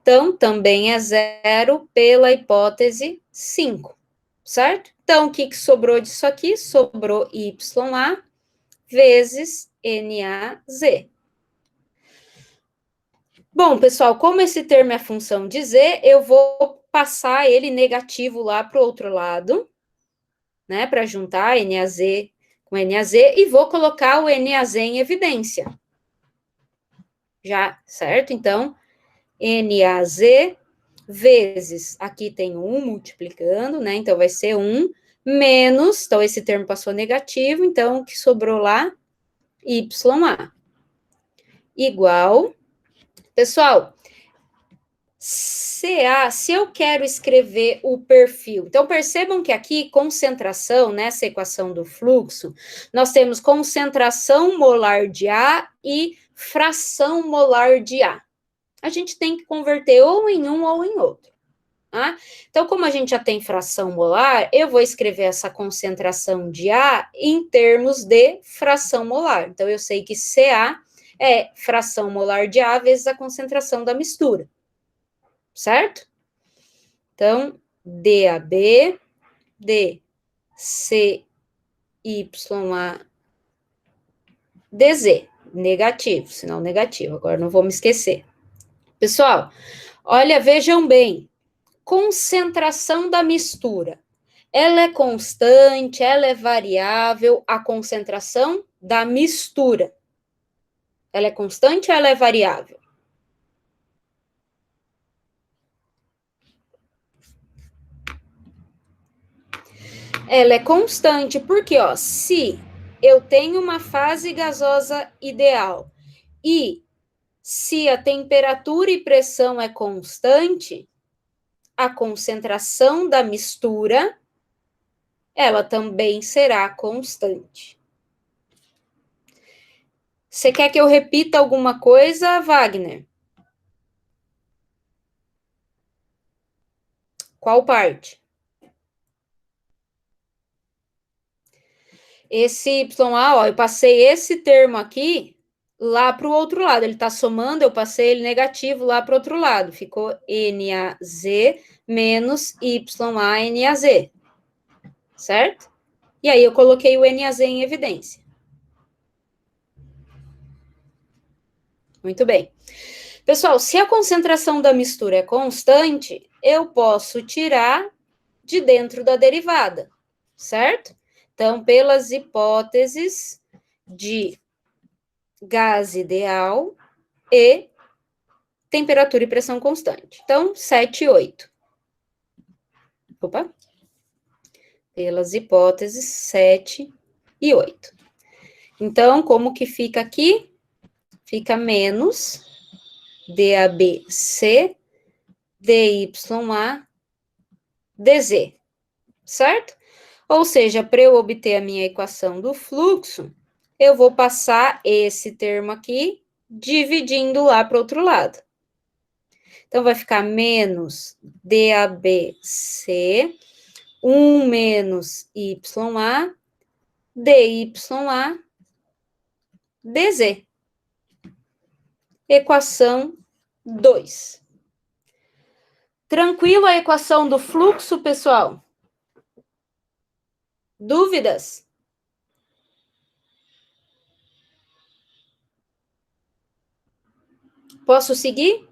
Então, também é 0 pela hipótese 5, certo? Então, o que sobrou disso aqui? Sobrou YA vezes NaZ. Bom, pessoal, como esse termo é função de Z, eu vou passar ele negativo lá para o outro lado, né, para juntar NAZ com NAZ, e vou colocar o NAZ em evidência. Já, certo? Então, NAZ vezes, aqui tem 1 multiplicando, né, então vai ser 1, menos, então esse termo passou negativo, então o que sobrou lá? YA. Igual, pessoal, CA, se eu quero escrever o perfil, então percebam que aqui, concentração, nessa equação do fluxo, nós temos concentração molar de A e fração molar de A. A gente tem que converter ou em um ou em outro. Tá? Então, como a gente já tem fração molar, eu vou escrever essa concentração de A em termos de fração molar. Então, eu sei que CA é fração molar de A vezes a concentração da mistura. Certo? Então, DAB, DCYA, DZ, negativo, sinal negativo, agora não vou me esquecer. Pessoal, olha, vejam bem, concentração da mistura, ela é constante, ela é variável, a concentração da mistura, ela é constante ou ela é variável? Ela é constante, porque, ó, se eu tenho uma fase gasosa ideal e se a temperatura e pressão é constante, a concentração da mistura, ela também será constante. Você quer que eu repita alguma coisa, Wagner? Qual parte? Esse YA, ó, eu passei esse termo aqui lá para o outro lado. Ele está somando, eu passei ele negativo lá para o outro lado. Ficou NAZ menos YA-NAZ. Certo? E aí eu coloquei o NAZ em evidência. Muito bem. Pessoal, se a concentração da mistura é constante, eu posso tirar de dentro da derivada, certo? Então, pelas hipóteses de gás ideal e temperatura e pressão constante. Então, 7 e 8. Opa. Pelas hipóteses 7 e 8. Então, como que fica aqui? Fica menos DABC, DYA, DZ, certo? Ou seja, para eu obter a minha equação do fluxo, eu vou passar esse termo aqui, dividindo lá para o outro lado. Então, vai ficar menos DABC, 1 menos YA, DYA, DZ. Equação 2. Tranquilo a equação do fluxo, pessoal? Dúvidas? Posso seguir?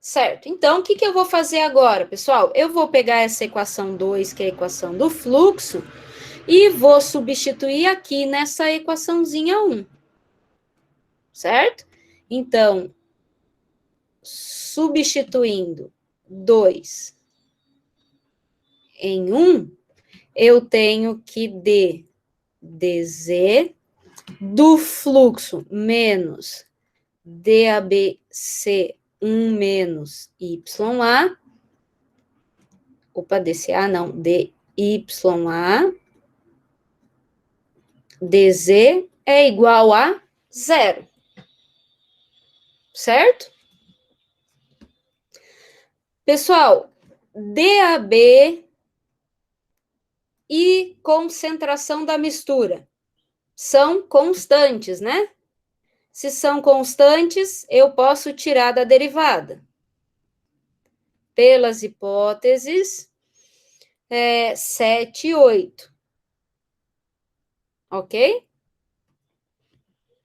Certo. Então, o que eu vou fazer agora, pessoal? Eu vou pegar essa equação 2, que é a equação do fluxo, e vou substituir aqui nessa equaçãozinha 1. Certo? Então, substituindo 2 em 1, eu tenho que dz do fluxo menos DABC 1 menos YA, opa, DCA não, DYA, DZ é igual a 0. Certo? Pessoal, DAB e concentração da mistura são constantes, né? Se são constantes, eu posso tirar da derivada. Pelas hipóteses 7 e 8. Ok?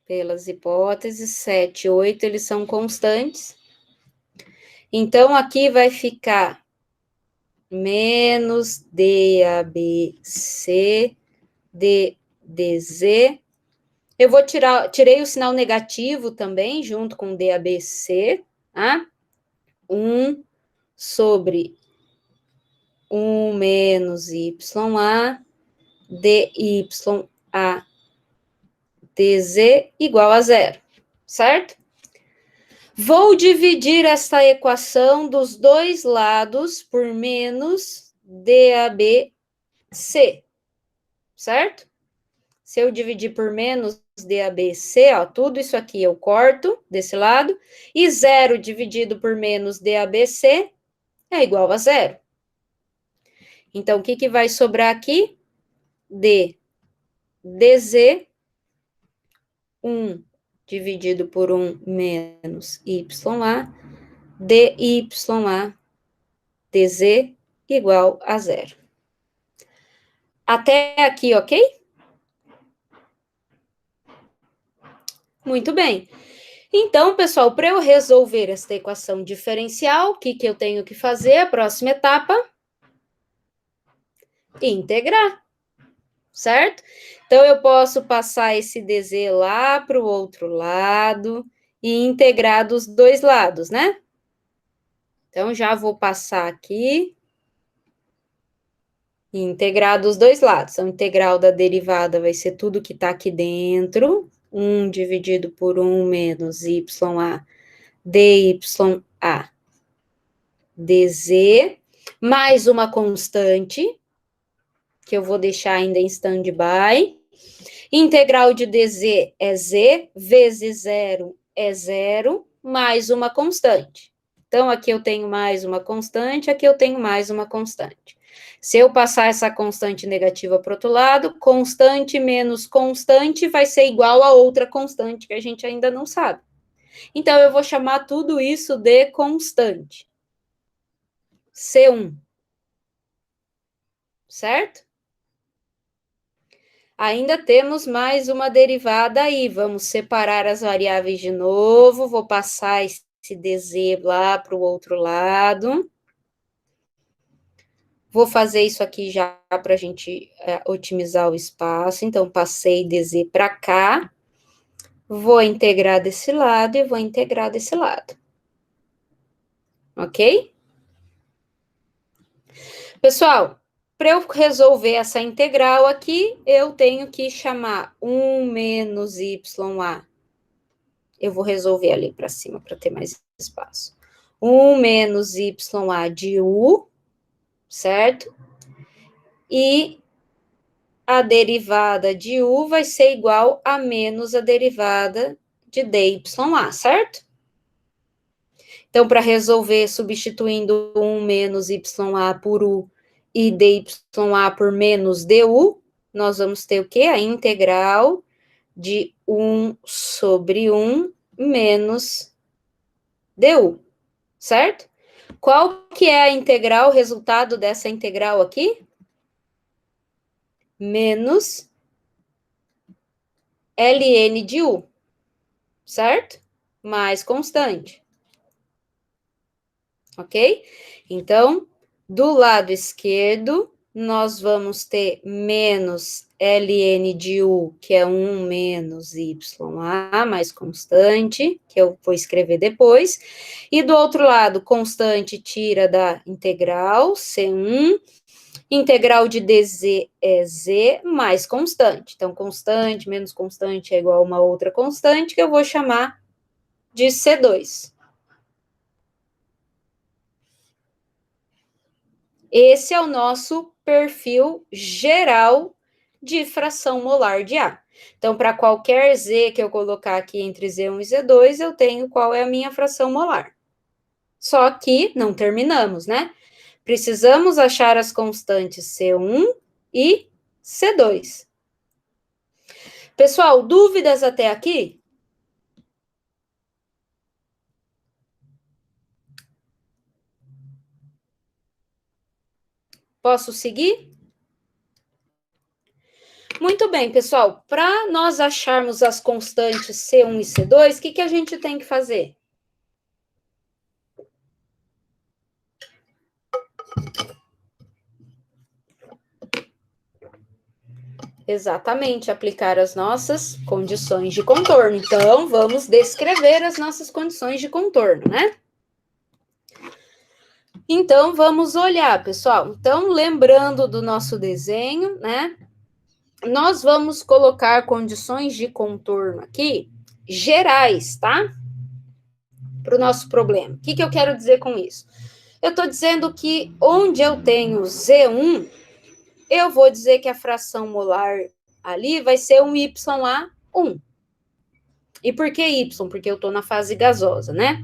pelas hipóteses, 7 e 8, eles são constantes. Então, aqui vai ficar menos DABC, DDZ. Eu vou tirei o sinal negativo também, junto com DABC, tá? 1 sobre 1 menos YA, DYA, DZ igual a zero, certo? Vou dividir esta equação dos dois lados por menos DABC, certo? Se eu dividir por menos DABC, ó, tudo isso aqui eu corto desse lado, e 0 dividido por menos DABC é igual a zero. Então, o que vai sobrar aqui? DZ, 1 dividido por 1 menos YA, DYA, DZ igual a zero. Até aqui, ok? Muito bem. Então, pessoal, para eu resolver esta equação diferencial, o que eu tenho que fazer? A próxima etapa? Integrar, certo? Então, eu posso passar esse DZ lá para o outro lado e integrar dos dois lados, né? Então, já vou passar aqui e integrar dos dois lados. Então, a integral da derivada vai ser tudo que está aqui dentro. 1 dividido por 1 menos YA, DYA, DZ, mais uma constante, que eu vou deixar ainda em stand-by. Integral de DZ é Z, vezes zero é zero, mais uma constante. Então, aqui eu tenho mais uma constante, aqui eu tenho mais uma constante. Se eu passar essa constante negativa para o outro lado, constante menos constante vai ser igual a outra constante que a gente ainda não sabe. Então, eu vou chamar tudo isso de constante. C1. Certo? Ainda temos mais uma derivada aí. Vamos separar as variáveis de novo. Vou passar esse DZ lá para o outro lado. Vou fazer isso aqui já para a gente otimizar o espaço. Então, passei DZ para cá. Vou integrar desse lado e vou integrar desse lado. Ok? Pessoal, para eu resolver essa integral aqui, eu tenho que chamar 1 menos YA. Eu vou resolver ali para cima para ter mais espaço. 1 menos YA de U, certo? E a derivada de U vai ser igual a menos a derivada de DYA, certo? Então, para resolver, substituindo 1 menos YA por U e DYA por menos DU, nós vamos ter o quê? A integral de 1 sobre 1 menos DU, certo? Qual que é a integral, o resultado dessa integral aqui? Menos ln de U, certo? Mais constante. Ok? Então, do lado esquerdo, nós vamos ter menos ln de U, que é 1 menos YA, mais constante, que eu vou escrever depois. E do outro lado, constante tira da integral, C1. Integral de dz é z mais constante. Então, constante menos constante é igual a uma outra constante, que eu vou chamar de C2. Esse é o nosso perfil geral de fração molar de A. Então, para qualquer Z que eu colocar aqui entre Z1 e Z2, eu tenho qual é a minha fração molar. Só que não terminamos, né? Precisamos achar as constantes C1 e C2. Pessoal, dúvidas até aqui? Posso seguir? Muito bem, pessoal. Para nós acharmos as constantes C1 e C2, o que a gente tem que fazer? Exatamente, aplicar as nossas condições de contorno. Então, vamos descrever as nossas condições de contorno, né? Então, vamos olhar, pessoal. Então, lembrando do nosso desenho, né? Nós vamos colocar condições de contorno aqui, gerais, tá? Para o nosso problema. O que eu quero dizer com isso? Eu estou dizendo que onde eu tenho Z1, eu vou dizer que a fração molar ali vai ser um YA1. E por que Y? Porque eu estou na fase gasosa, né?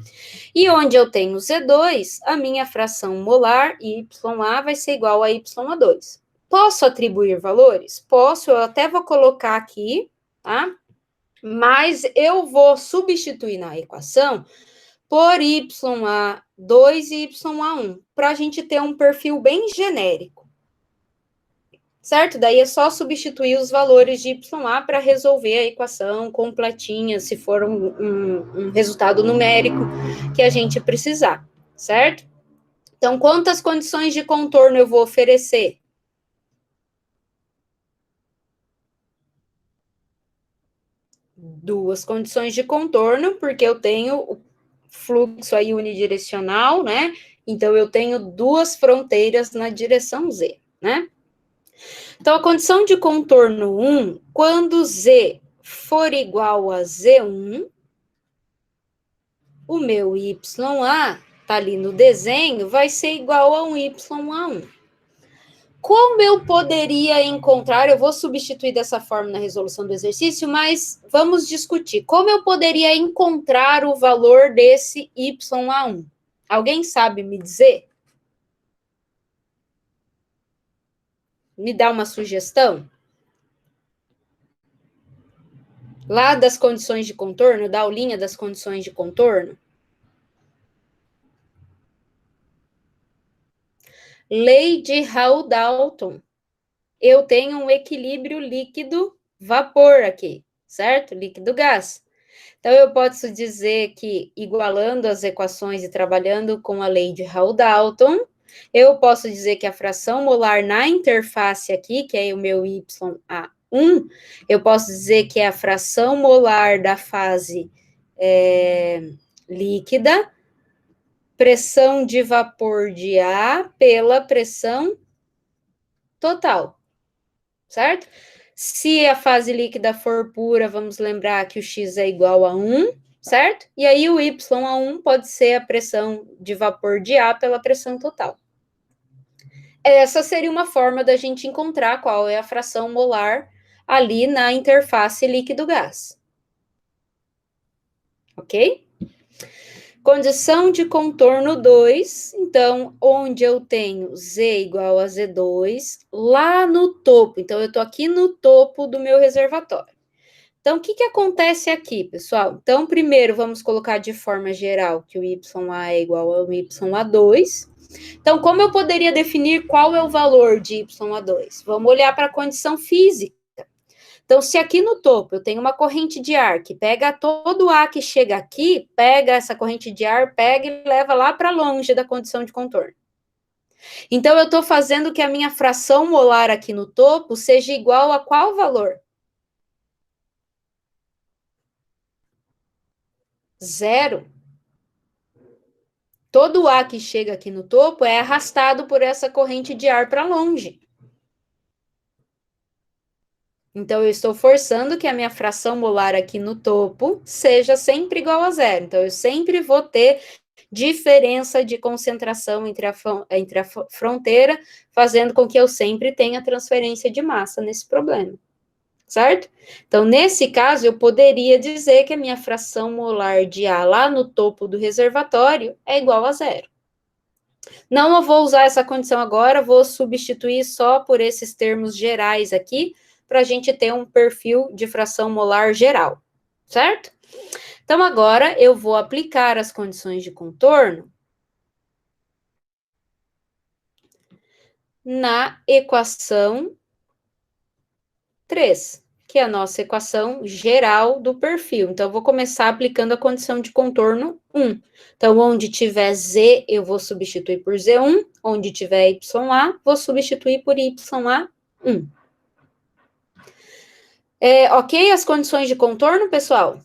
E onde eu tenho Z2, a minha fração molar YA vai ser igual a YA2. Posso atribuir valores? Posso, eu até vou colocar aqui, tá? Mas eu vou substituir na equação por YA2 e YA1, para a gente ter um perfil bem genérico. Certo? Daí é só substituir os valores de YA para resolver a equação completinha, se for um resultado numérico que a gente precisar, certo? Então, quantas condições de contorno eu vou oferecer? Duas condições de contorno, porque eu tenho o fluxo aí unidirecional, né? Então, eu tenho duas fronteiras na direção Z, né? Então, a condição de contorno 1, quando Z for igual a Z1, o meu YA, tá ali no desenho, vai ser igual a um YA1. Como eu poderia encontrar, eu vou substituir dessa forma na resolução do exercício, mas vamos discutir. Como eu poderia encontrar o valor desse YA1? Alguém sabe me dizer? Me dá uma sugestão? Lá das condições de contorno, da aulinha das condições de contorno? Lei de Raoult-Dalton. Eu tenho um equilíbrio líquido-vapor aqui, certo? Líquido-gás. Então, eu posso dizer que, igualando as equações e trabalhando com a lei de Raoult-Dalton, eu posso dizer que a fração molar na interface aqui, que é o meu YA1, eu posso dizer que é a fração molar da fase líquida, pressão de vapor de A pela pressão total, certo? Se a fase líquida for pura, vamos lembrar que o X é igual a 1, certo? E aí o YA1 pode ser a pressão de vapor de A pela pressão total. Essa seria uma forma da gente encontrar qual é a fração molar ali na interface líquido-gás. Ok? Condição de contorno 2, então, onde eu tenho Z igual a Z2, lá no topo. Então, eu estou aqui no topo do meu reservatório. Então, o que acontece aqui, pessoal? Então, primeiro, vamos colocar de forma geral que o YA é igual ao YA2. Então, como eu poderia definir qual é o valor de YA2? Vamos olhar para a condição física. Então, se aqui no topo eu tenho uma corrente de ar que pega todo o ar que chega aqui, pega essa corrente de ar, pega e leva lá para longe da condição de contorno. Então, eu estou fazendo que a minha fração molar aqui no topo seja igual a qual valor? Zero. Todo o ar que chega aqui no topo é arrastado por essa corrente de ar para longe. Então, eu estou forçando que a minha fração molar aqui no topo seja sempre igual a zero. Então, eu sempre vou ter diferença de concentração entre a fronteira, fazendo com que eu sempre tenha transferência de massa nesse problema. Certo? Então, nesse caso, eu poderia dizer que a minha fração molar de A lá no topo do reservatório é igual a zero. Não eu vou usar essa condição agora, vou substituir só por esses termos gerais aqui, para a gente ter um perfil de fração molar geral, certo? Então, agora eu vou aplicar as condições de contorno na equação 3, que é a nossa equação geral do perfil. Então, eu vou começar aplicando a condição de contorno 1. Então, onde tiver Z, eu vou substituir por Z1. Onde tiver YA, vou substituir por YA1. Ok as condições de contorno, pessoal?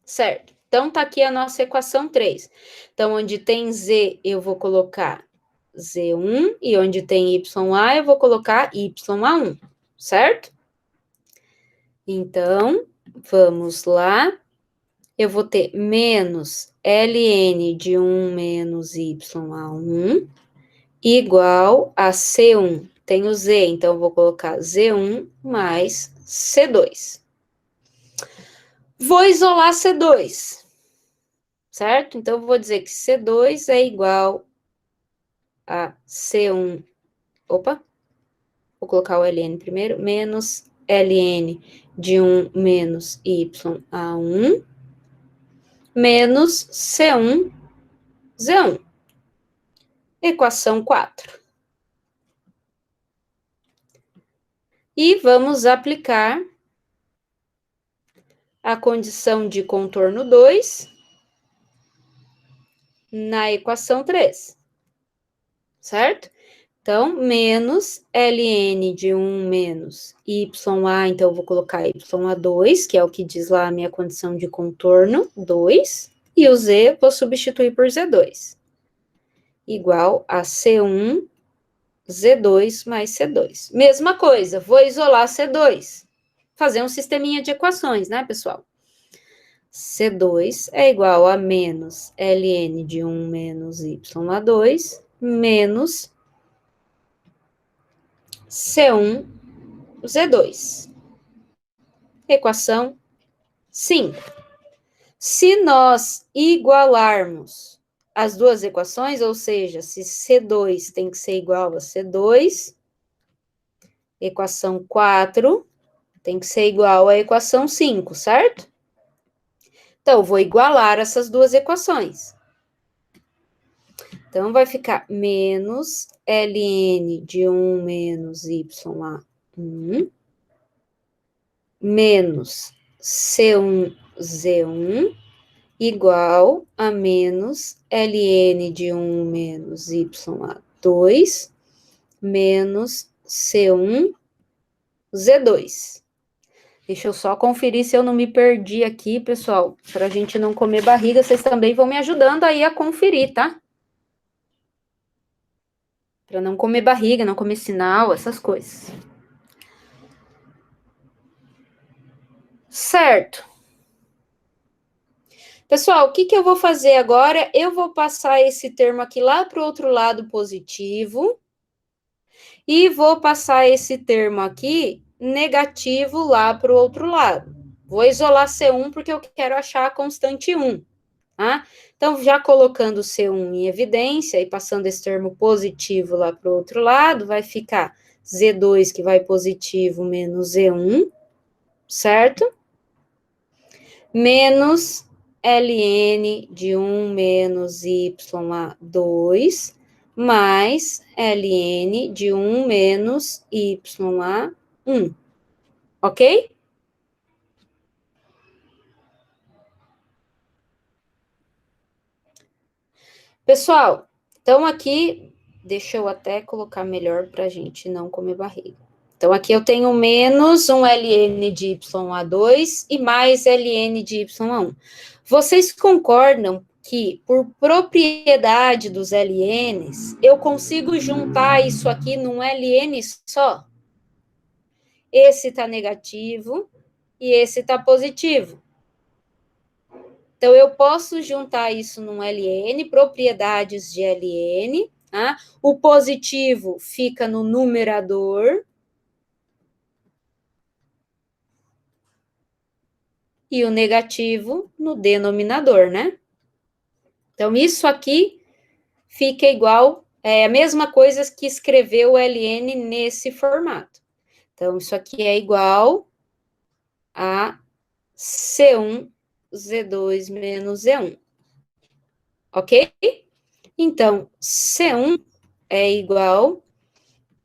Certo. Então, tá aqui a nossa equação 3. Então, onde tem Z, eu vou colocar Z1, e onde tem YA, eu vou colocar YA1, certo? Então, vamos lá. Eu vou ter menos ln de 1 menos YA1 igual a C1. Tem o Z, então eu vou colocar Z1 mais C2. Vou isolar C2, certo? Então, eu vou dizer que C2 é igual a C1. Opa, vou colocar o ln primeiro, menos ln de 1 menos YA1 menos C1 Z1. Equação 4. E vamos aplicar a condição de contorno 2 na equação 3, certo? Então, menos ln de 1 menos YA, então eu vou colocar YA2, que é o que diz lá a minha condição de contorno, 2, e o Z vou substituir por Z2, igual a C1, Z2 mais C2. Mesma coisa, vou isolar C2, fazer um sisteminha de equações, né, pessoal? C2 é igual a menos ln de 1 menos YA2 menos C1 Z2. Equação 5. Se nós igualarmos as duas equações, ou seja, se C2 tem que ser igual a C2, equação 4 tem que ser igual à equação 5, certo? Então, vou igualar essas duas equações. Então, vai ficar menos ln de 1 menos YA1 menos C1Z1 igual a menos ln de 1 menos YA2 menos C1Z2. Deixa eu só conferir se eu não me perdi aqui, pessoal, para a gente não comer barriga. Vocês também vão me ajudando aí a conferir, tá? Para não comer barriga, não comer sinal, essas coisas. Certo. Pessoal, o que eu vou fazer agora? Eu vou passar esse termo aqui lá para o outro lado positivo e vou passar esse termo aqui negativo lá para o outro lado. Vou isolar C1 porque eu quero achar a constante 1, tá? Então, já colocando C1 em evidência e passando esse termo positivo lá para o outro lado, vai ficar Z2 que vai positivo menos Z1, certo? Menos ln de 1 menos YA2 mais ln de 1 menos YA1, ok? Pessoal, então aqui, deixa eu até colocar melhor para a gente não comer barriga. Então, aqui eu tenho menos um ln de YA2 e mais ln de YA1. Vocês concordam que, por propriedade dos LNs, eu consigo juntar isso aqui num LN só? Esse está negativo e esse está positivo. Então, eu posso juntar isso num LN, propriedades de LN, tá? O positivo fica no numerador e o negativo no denominador, né? Então, isso aqui fica igual, é a mesma coisa que escrever o ln nesse formato. Então, isso aqui é igual a C1 Z2 menos Z1. Ok? Então, C1 é igual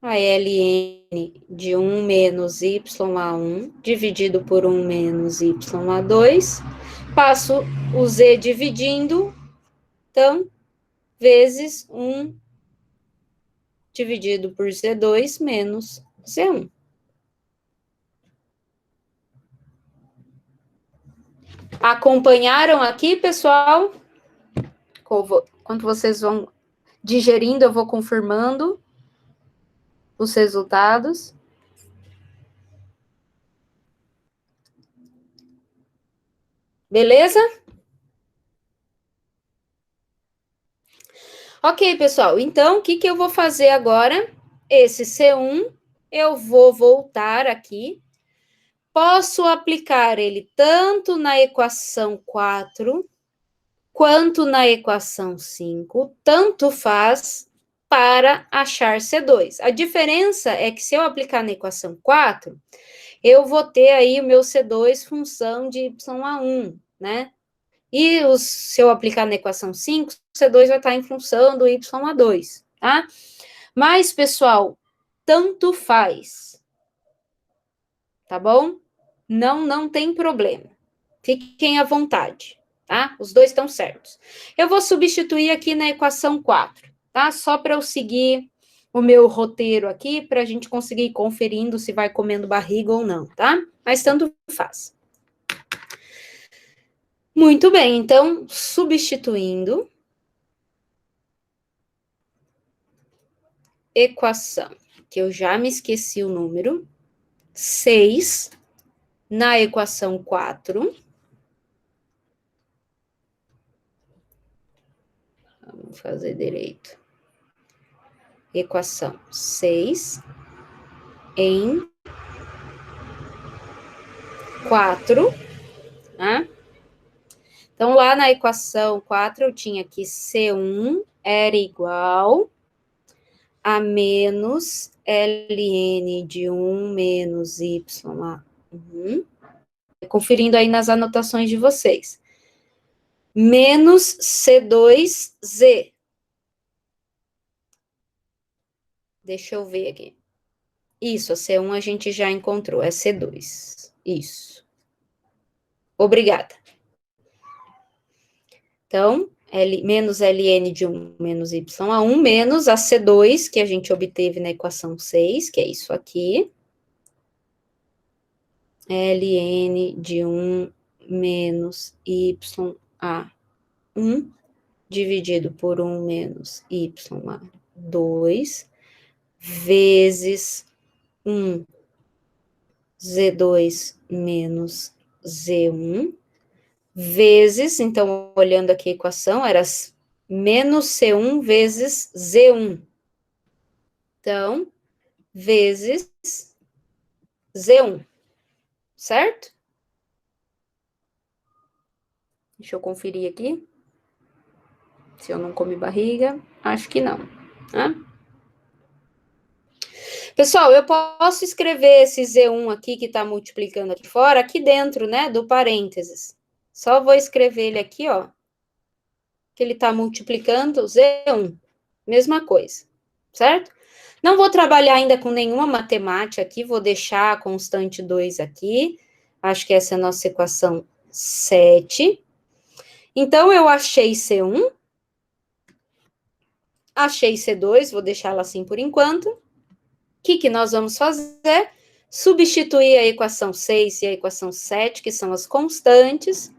a ln de 1 menos y1 dividido por 1 menos y2. Passo o z dividindo, então, vezes 1 dividido por z2 menos z1. Acompanharam aqui, pessoal? Quando vocês vão digerindo, eu vou confirmando os resultados. Beleza? Ok, pessoal. Então, o que eu vou fazer agora? Esse C1, eu vou voltar aqui. Posso aplicar ele tanto na equação 4, quanto na equação 5, tanto faz para achar C2. A diferença é que se eu aplicar na equação 4, eu vou ter aí o meu C2 função de y1, né? E se eu aplicar na equação 5, o C2 vai estar em função do y2, tá? Mas, pessoal, tanto faz, tá bom? Não tem problema. Fiquem à vontade, tá? Os dois estão certos. Eu vou substituir aqui na equação 4, tá? Só para eu seguir o meu roteiro aqui, para a gente conseguir ir conferindo se vai comendo barriga ou não, tá? Mas tanto faz. Muito bem, então, substituindo, equação, que eu já me esqueci o número, 6, na equação 4. Vamos fazer direito. Equação 6 em 4, né? Então, lá na equação 4, eu tinha que C1 era igual a menos ln de 1 menos y1. Conferindo aí nas anotações de vocês. Menos C2Z. Deixa eu ver aqui. Isso, a C1 a gente já encontrou, é C2. Isso. Obrigada. Então, menos ln de 1 menos y1 menos a C2, que a gente obteve na equação 6, que é isso aqui. ln de 1 menos y1 dividido por 1 menos y2 vezes 1 Z2 menos Z1 vezes, então, olhando aqui a equação, era menos C1 vezes Z1. Então, vezes Z1, certo? Deixa eu conferir aqui. Se eu não comi barriga, acho que não, né? Pessoal, eu posso escrever esse Z1 aqui, que está multiplicando aqui fora, aqui dentro, né, do parênteses. Só vou escrever ele aqui, ó, que ele está multiplicando Z1. Mesma coisa, certo? Não vou trabalhar ainda com nenhuma matemática aqui, vou deixar a constante 2 aqui. Acho que essa é a nossa equação 7. Então, eu achei C1. Achei C2, vou deixar ela assim por enquanto. O que nós vamos fazer? Substituir a equação 6 e a equação 7, que são as constantes,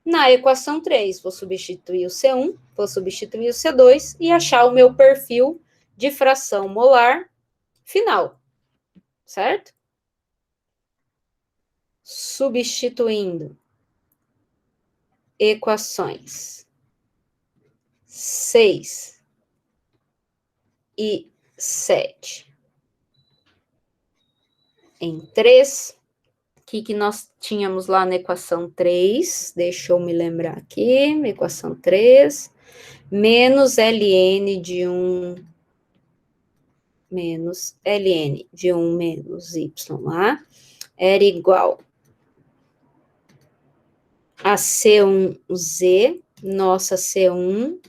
na equação 3. Vou substituir o C1, vou substituir o C2 e achar o meu perfil de fração molar final, certo? Substituindo equações 6 e 7 em 3. O que nós tínhamos lá na equação 3? Deixa eu me lembrar aqui. Equação 3. Menos ln de 1 menos ln de 1 menos y era igual a C1Z, nossa C1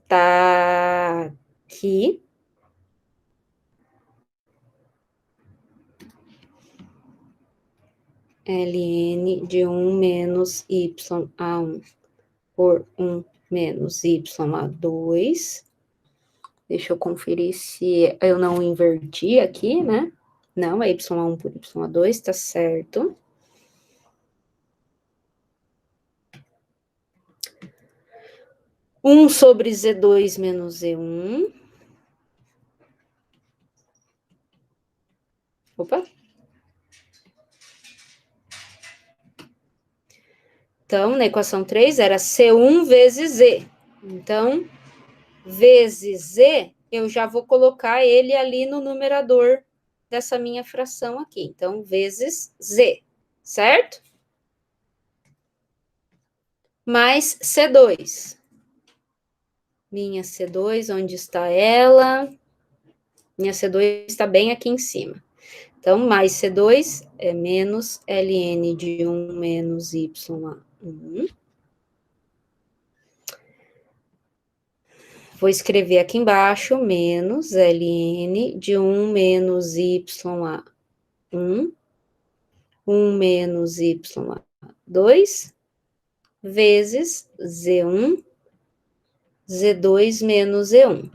tá aqui. Ln de 1 menos y(A1) por 1 menos y(A2). Deixa eu conferir se eu não inverti aqui, né? Não, é y(A1) por y(A2), tá certo. Um sobre Z2 menos Z1. Opa. Então, na equação 3 era C1 vezes Z. Então, vezes Z, eu já vou colocar ele ali no numerador dessa minha fração aqui. Então, vezes Z, certo? Mais C2. Minha C2, onde está ela? Minha C2 está bem aqui em cima. Então, mais C2 é menos ln de 1 menos y(A1). Vou escrever aqui embaixo, menos ln de 1 menos y(A1), 1 menos y(A2), vezes Z1, Z2 menos Z1.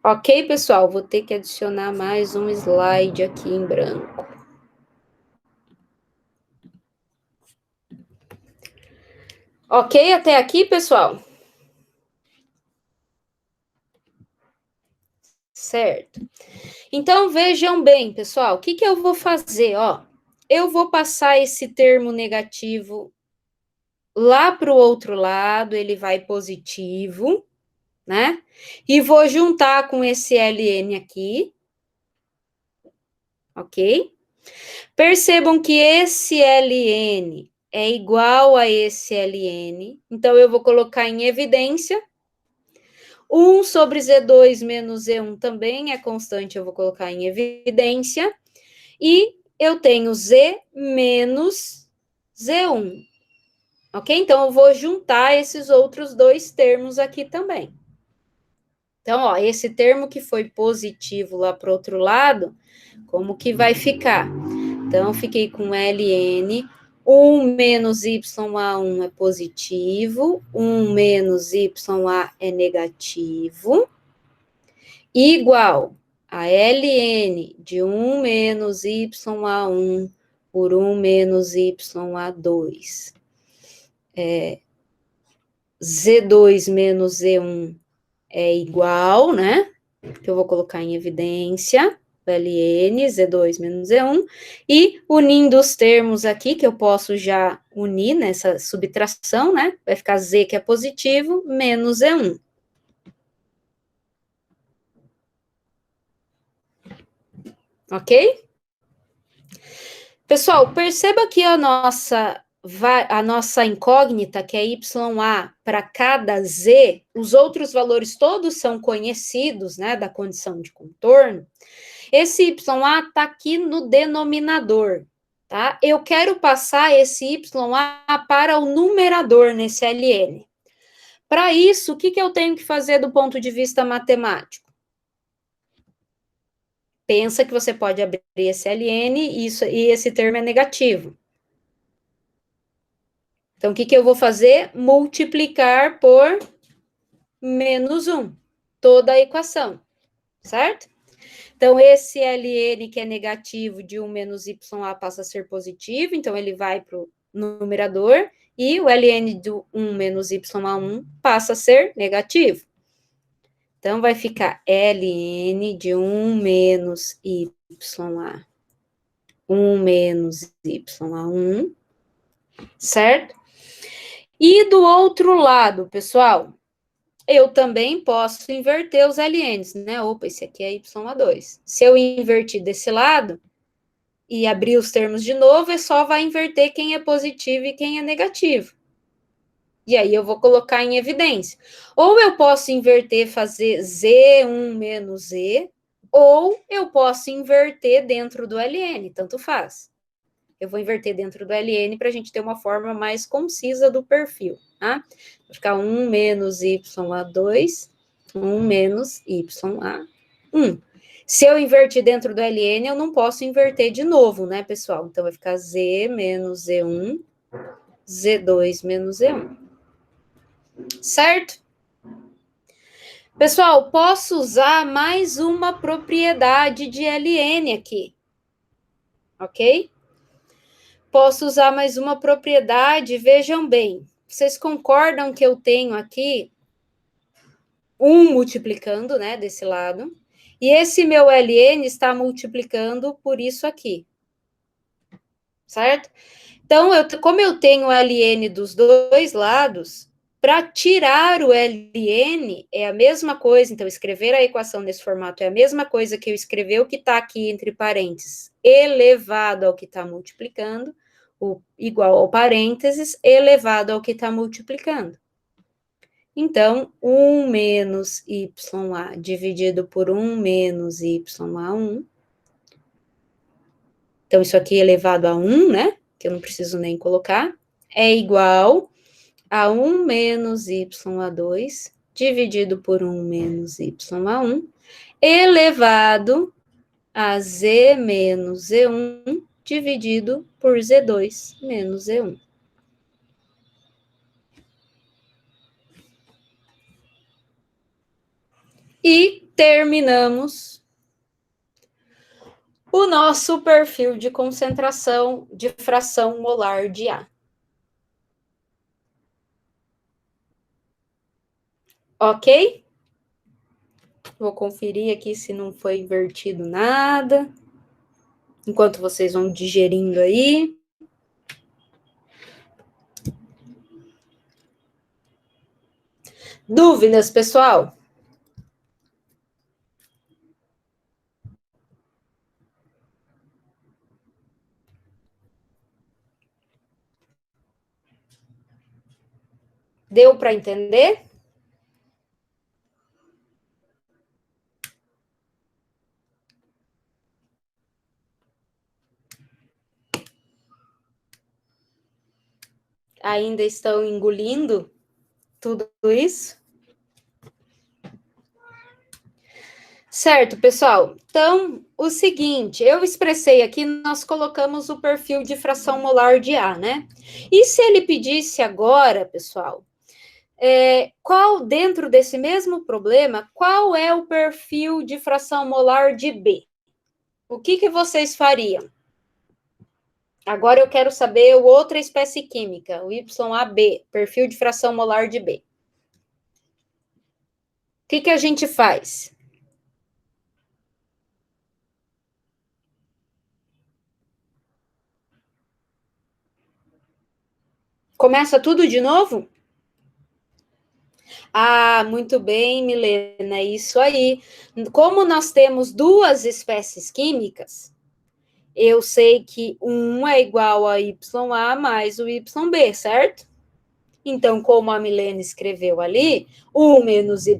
Ok, pessoal? Vou ter que adicionar mais um slide aqui em branco. Ok até aqui, pessoal? Certo. Então, vejam bem, pessoal, o que eu vou fazer? Ó, eu vou passar esse termo negativo lá para o outro lado, ele vai positivo, né? E vou juntar com esse ln aqui, ok? Percebam que esse ln é igual a esse ln, então eu vou colocar em evidência. 1 sobre Z2 menos Z1 também é constante, eu vou colocar em evidência. E eu tenho Z menos Z1. Ok? Então, eu vou juntar esses outros dois termos aqui também. Então, ó, esse termo que foi positivo lá para o outro lado, como que vai ficar? Então, fiquei com ln, 1 menos y(A1) é positivo, 1 menos y(A) é negativo, igual a ln de 1 menos y(A1) por 1 menos y(A2). Z2 menos Z1 é igual, né? Que eu vou colocar em evidência, ln, Z2 menos Z1, e unindo os termos aqui, que eu posso já unir nessa subtração, né? Vai ficar Z, que é positivo, menos Z1. Ok? Pessoal, perceba que a nossa incógnita, que é YA para cada Z, os outros valores todos são conhecidos, né, da condição de contorno. Esse YA está aqui no denominador, tá? Eu quero passar esse YA para o numerador nesse ln. Para isso, o que eu tenho que fazer do ponto de vista matemático? Pensa que você pode abrir esse ln e esse termo é negativo. Então, o que eu vou fazer? Multiplicar por menos 1, toda a equação, certo? Então, esse ln que é negativo de 1 menos YA passa a ser positivo, então ele vai para o numerador, e o ln de 1 menos YA1 passa a ser negativo. Então, vai ficar ln de 1 menos YA, 1 menos YA1, certo? E do outro lado, pessoal, eu também posso inverter os LNs, né? Opa, esse aqui é YA2. Se eu invertir desse lado e abrir os termos de novo, só vai inverter quem é positivo e quem é negativo. E aí eu vou colocar em evidência. Ou eu posso inverter, fazer Z1 menos Z, ou eu posso inverter dentro do LN, tanto faz. Eu vou inverter dentro do LN para a gente ter uma forma mais concisa do perfil, tá? Vai ficar 1 menos YA2, 1 menos YA1. Se eu invertir dentro do LN, eu não posso inverter de novo, né, pessoal? Então, vai ficar Z menos Z1, Z2 menos Z1. Certo? Pessoal, posso usar mais uma propriedade de LN aqui. Ok? Posso usar mais uma propriedade, vejam bem. Vocês concordam que eu tenho aqui 1 multiplicando, né, desse lado, e esse meu LN está multiplicando por isso aqui. Certo? Então, como eu tenho o LN dos dois lados, para tirar o LN é a mesma coisa, então escrever a equação nesse formato é a mesma coisa que eu escrever o que está aqui entre parênteses, elevado ao que está multiplicando, igual ao parênteses, elevado ao que está multiplicando. Então, 1 menos YA dividido por 1 menos YA1. Então, isso aqui elevado a 1, né? Que eu não preciso nem colocar, é igual a 1 menos YA2 dividido por 1 menos YA1 elevado a Z menos Z1 dividido por Z2 menos Z1. E terminamos o nosso perfil de concentração de fração molar de A. Ok? Vou conferir aqui se não foi invertido nada. Enquanto vocês vão digerindo aí. Dúvidas, pessoal? Deu para entender? Ainda estão engolindo tudo isso? Certo, pessoal. Então, o seguinte, eu expressei aqui, nós colocamos o perfil de fração molar de A, né? E se ele pedisse agora, pessoal, qual, dentro desse mesmo problema, qual é o perfil de fração molar de B? O que vocês fariam? Agora eu quero saber outra espécie química, o YAB, perfil de fração molar de B. O que a gente faz? Começa tudo de novo? Ah, muito bem, Milena, é isso aí. Como nós temos duas espécies químicas, eu sei que um é igual a YA mais o YB, certo? Então, como a Milena escreveu ali, 1 menos YA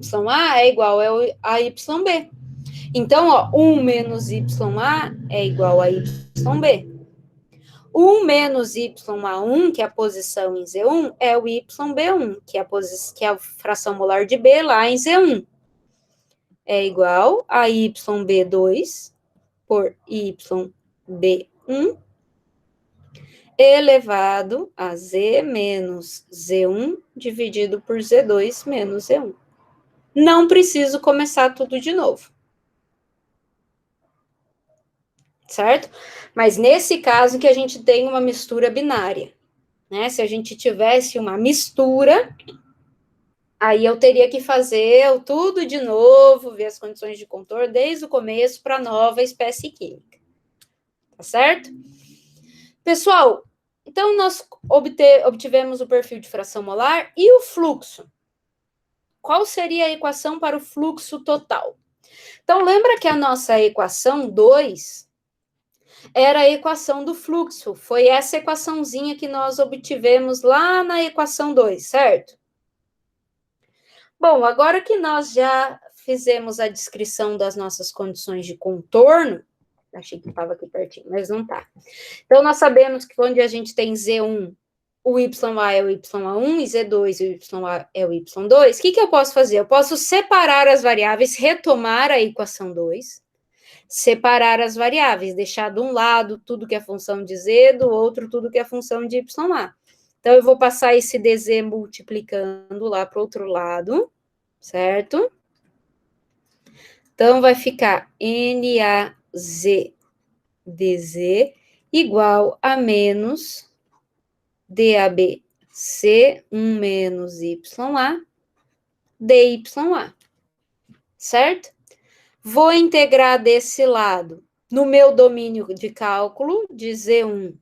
é igual a YB. Então, ó, 1 menos YA é igual a YB. 1 menos YA1, que é a posição em Z1, é o YB1, que é a fração molar de B lá em Z1. É igual a YB2 por YB1 elevado a Z menos Z1 dividido por Z2 menos Z1. Não preciso começar tudo de novo. Certo? Mas nesse caso que a gente tem uma mistura binária, né? Se a gente tivesse uma mistura, aí eu teria que fazer tudo de novo, ver as condições de contorno desde o começo para a nova espécie química. Tá certo? Pessoal, então nós obtivemos o perfil de fração molar e o fluxo. Qual seria a equação para o fluxo total? Então, lembra que a nossa equação 2 era a equação do fluxo. Foi essa equaçãozinha que nós obtivemos lá na equação 2, certo? Bom, agora que nós já fizemos a descrição das nossas condições de contorno, Achei que estava aqui pertinho, mas não está. Então, nós sabemos que onde a gente tem Z1, o YA é o YA1, e Z2 e o YA é o Y2. O que eu posso fazer? Eu posso separar as variáveis, retomar a equação 2, separar as variáveis, deixar de um lado tudo que é função de Z, do outro tudo que é função de YA. Então, eu vou passar esse DZ multiplicando lá para o outro lado, certo? Então, vai ficar NAZ DZ igual a menos DAB C1 menos YA DYA, certo? Vou integrar desse lado no meu domínio de cálculo de Z1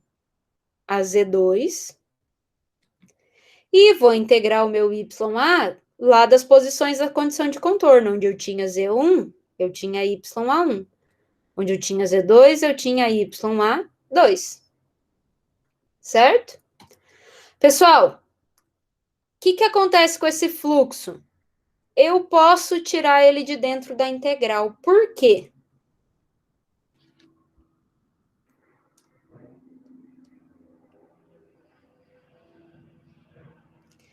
a Z2 e vou integrar o meu YA lá das posições da condição de contorno, onde eu tinha Z1, eu tinha YA1. Onde eu tinha Z2, eu tinha YA2. Certo? Pessoal, o que acontece com esse fluxo? Eu posso tirar ele de dentro da integral. Por quê?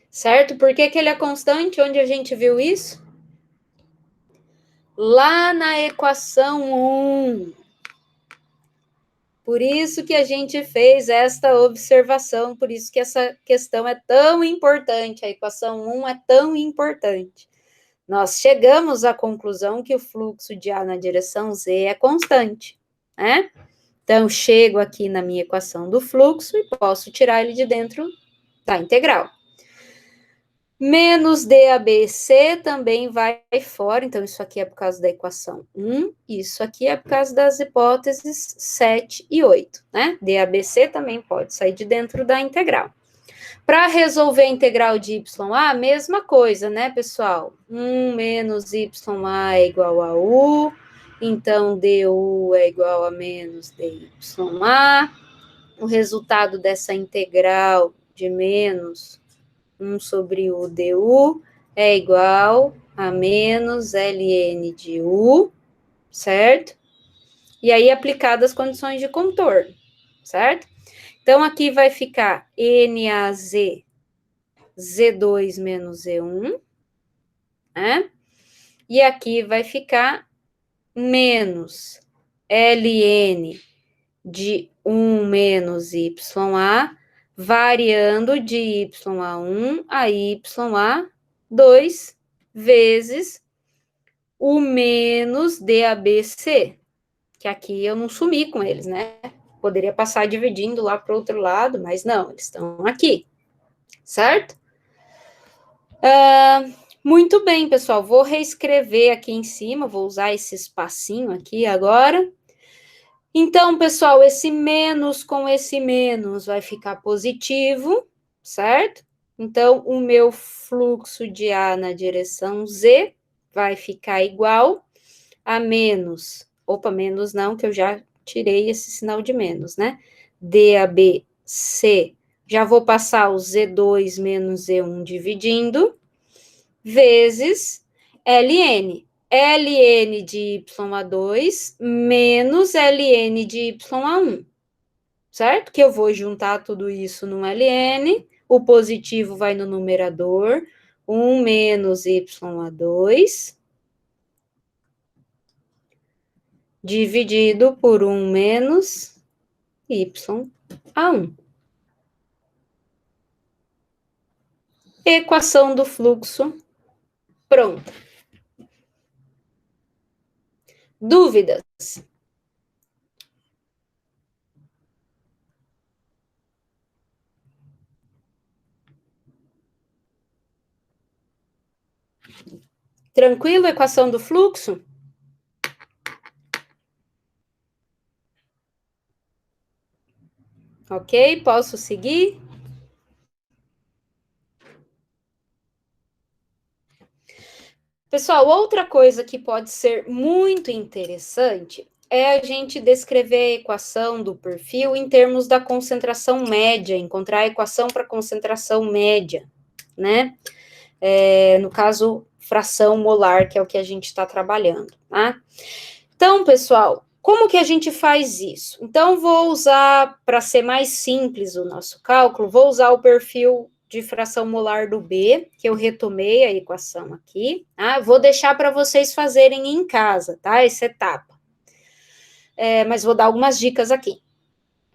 Certo? Por que ele é constante? Onde a gente viu isso? Lá na equação 1. Por isso que a gente fez esta observação, por isso que essa questão é tão importante, a equação 1 é tão importante. Nós chegamos à conclusão que o fluxo de A na direção Z é constante, né? Então, chego aqui na minha equação do fluxo e posso tirar ele de dentro da integral. Menos DABC também vai fora, então isso aqui é por causa da equação 1, isso aqui é por causa das hipóteses 7 e 8, né? DABC também pode sair de dentro da integral. Para resolver a integral de YA, mesma coisa, né, pessoal? 1 menos YA é igual a U, então DU é igual a menos DYA. O resultado dessa integral de menos 1 sobre U DU é igual a menos LN de U, certo? E aí, aplicadas as condições de contorno, certo? Então, aqui vai ficar NAZ Z2 menos Z1, né? E aqui vai ficar menos LN de 1 menos YA, variando de YA1 a YA2 vezes o menos DABC, que aqui eu não sumi com eles, né? Poderia passar dividindo lá para o outro lado, mas não, eles estão aqui, certo? Muito bem, pessoal, vou reescrever aqui em cima, vou usar esse espacinho aqui agora. Então, pessoal, esse menos com esse menos vai ficar positivo, certo? Então, o meu fluxo de A na direção Z vai ficar igual a menos, menos não, que eu já tirei esse sinal de menos, né? DABC, já vou passar o Z2 menos Z1 dividindo, vezes LN. LN de YA2 menos LN de YA1, certo? Que eu vou juntar tudo isso num LN, o positivo vai no numerador, 1 menos YA2, dividido por 1 menos YA1. Equação do fluxo pronta. Dúvidas? Tranquilo, equação do fluxo? Ok, posso seguir? Pessoal, outra coisa que pode ser muito interessante é a gente descrever a equação do perfil em termos da concentração média, encontrar a equação para concentração média, né? No caso, fração molar, que é o que a gente está trabalhando, tá? Então, pessoal, Como que a gente faz isso? Então, vou usar, para ser mais simples o nosso cálculo, vou usar o perfil de fração molar do B, que eu retomei a equação aqui, tá? Vou deixar para vocês fazerem em casa, tá? Essa etapa. Mas vou dar algumas dicas aqui.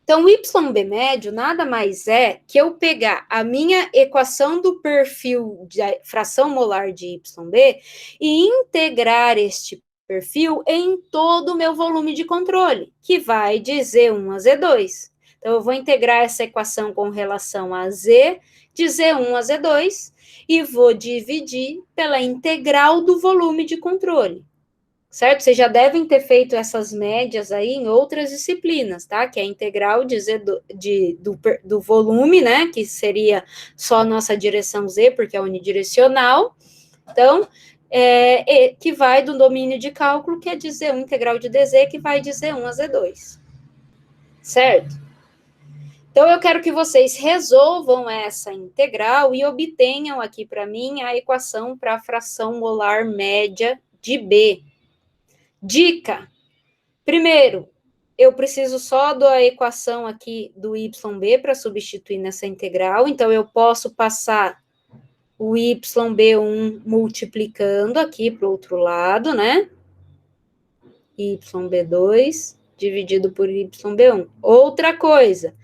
Então, o YB médio nada mais é que eu pegar a minha equação do perfil de fração molar de YB e integrar este perfil em todo o meu volume de controle, que vai de Z1 a Z2. Então, eu vou integrar essa equação com relação a Z, de Z1 a Z2, e vou dividir pela integral do volume de controle. Certo? Vocês já devem ter feito essas médias aí em outras disciplinas, tá? Que é a integral do volume, né? Que seria só a nossa direção Z, porque é unidirecional. Então, que vai do domínio de cálculo, que é de Z1, integral de dz, que vai de Z1 a Z2. Certo? Então, eu quero que vocês resolvam essa integral e obtenham aqui para mim a equação para a fração molar média de B. Dica: primeiro, eu preciso só da equação aqui do YB para substituir nessa integral, então eu posso passar o YB1 multiplicando aqui para o outro lado, né? YB2 dividido por YB1. Outra coisa,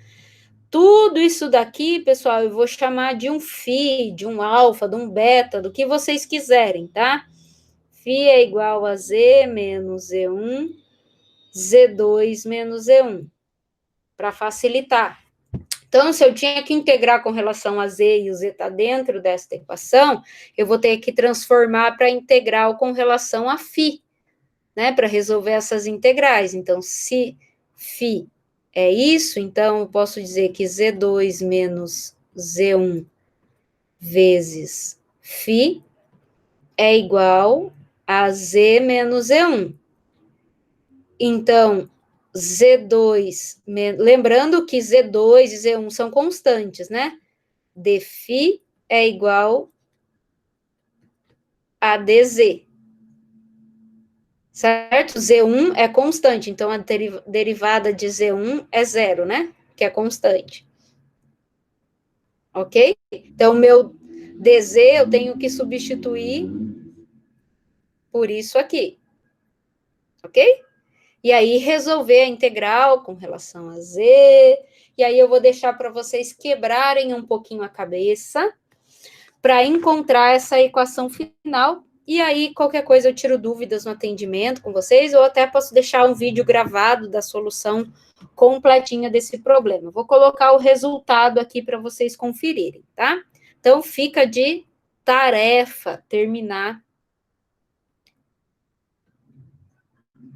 tudo isso daqui, pessoal, eu vou chamar de um φ, de um alfa, de um beta, do que vocês quiserem, tá? φ é igual a Z menos Z1, Z2 menos Z1, para facilitar. Então, se eu tinha que integrar com relação a Z e o Z está dentro desta equação, eu vou ter que transformar para integral com relação a φ, né, para resolver essas integrais. Então, se φ é isso, então eu posso dizer que Z2 menos Z1 vezes φ é igual a Z menos Z1. Então, Z2, lembrando que Z2 e Z1 são constantes, né? dφ é igual a dz. Certo? Z1 é constante, então a derivada de Z1 é zero, né? Que é constante. Ok? Então, meu dz eu tenho que substituir por isso aqui. Ok? E aí, resolver a integral com relação a z. E aí, eu vou deixar para vocês quebrarem um pouquinho a cabeça para encontrar essa equação final. E aí, qualquer coisa, eu tiro dúvidas no atendimento com vocês, ou até posso deixar um vídeo gravado da solução completinha desse problema. Vou colocar o resultado aqui para vocês conferirem, tá? Então, fica de tarefa terminar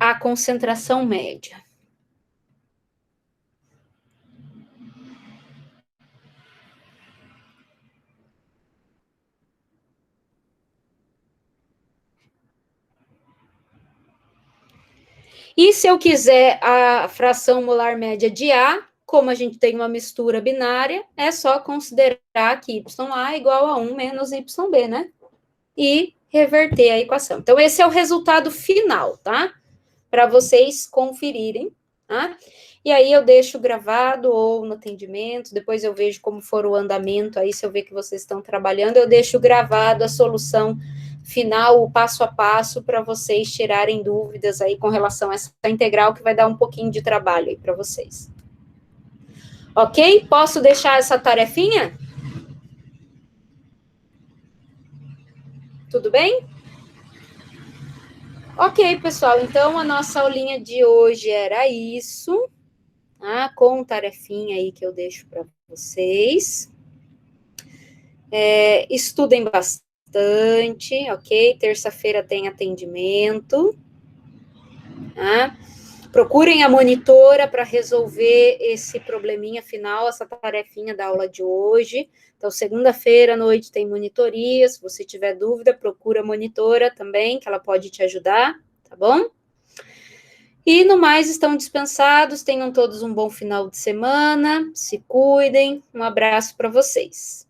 a concentração média. E se eu quiser a fração molar média de A, como a gente tem uma mistura binária, é só considerar que YA é igual a 1 menos YB, né? E reverter a equação. Então, esse é o resultado final, tá? Para vocês conferirem, tá? E aí eu deixo gravado ou no atendimento, depois eu vejo como for o andamento, aí se eu ver que vocês estão trabalhando, eu deixo gravado a solução final, o passo a passo, para vocês tirarem dúvidas aí com relação a essa integral, que vai dar um pouquinho de trabalho aí para vocês. Ok? Posso deixar essa tarefinha? Tudo bem? Ok, pessoal, então a nossa aulinha de hoje era isso, tá? Com tarefinha aí que eu deixo para vocês. Estudem bastante, ok? Terça-feira tem atendimento, tá? Procurem a monitora para resolver esse probleminha final, essa tarefinha da aula de hoje. Então, segunda-feira à noite tem monitoria. Se você tiver dúvida, procura a monitora também, que ela pode te ajudar, tá bom? E no mais, estão dispensados. Tenham todos um bom final de semana. Se cuidem. Um abraço para vocês.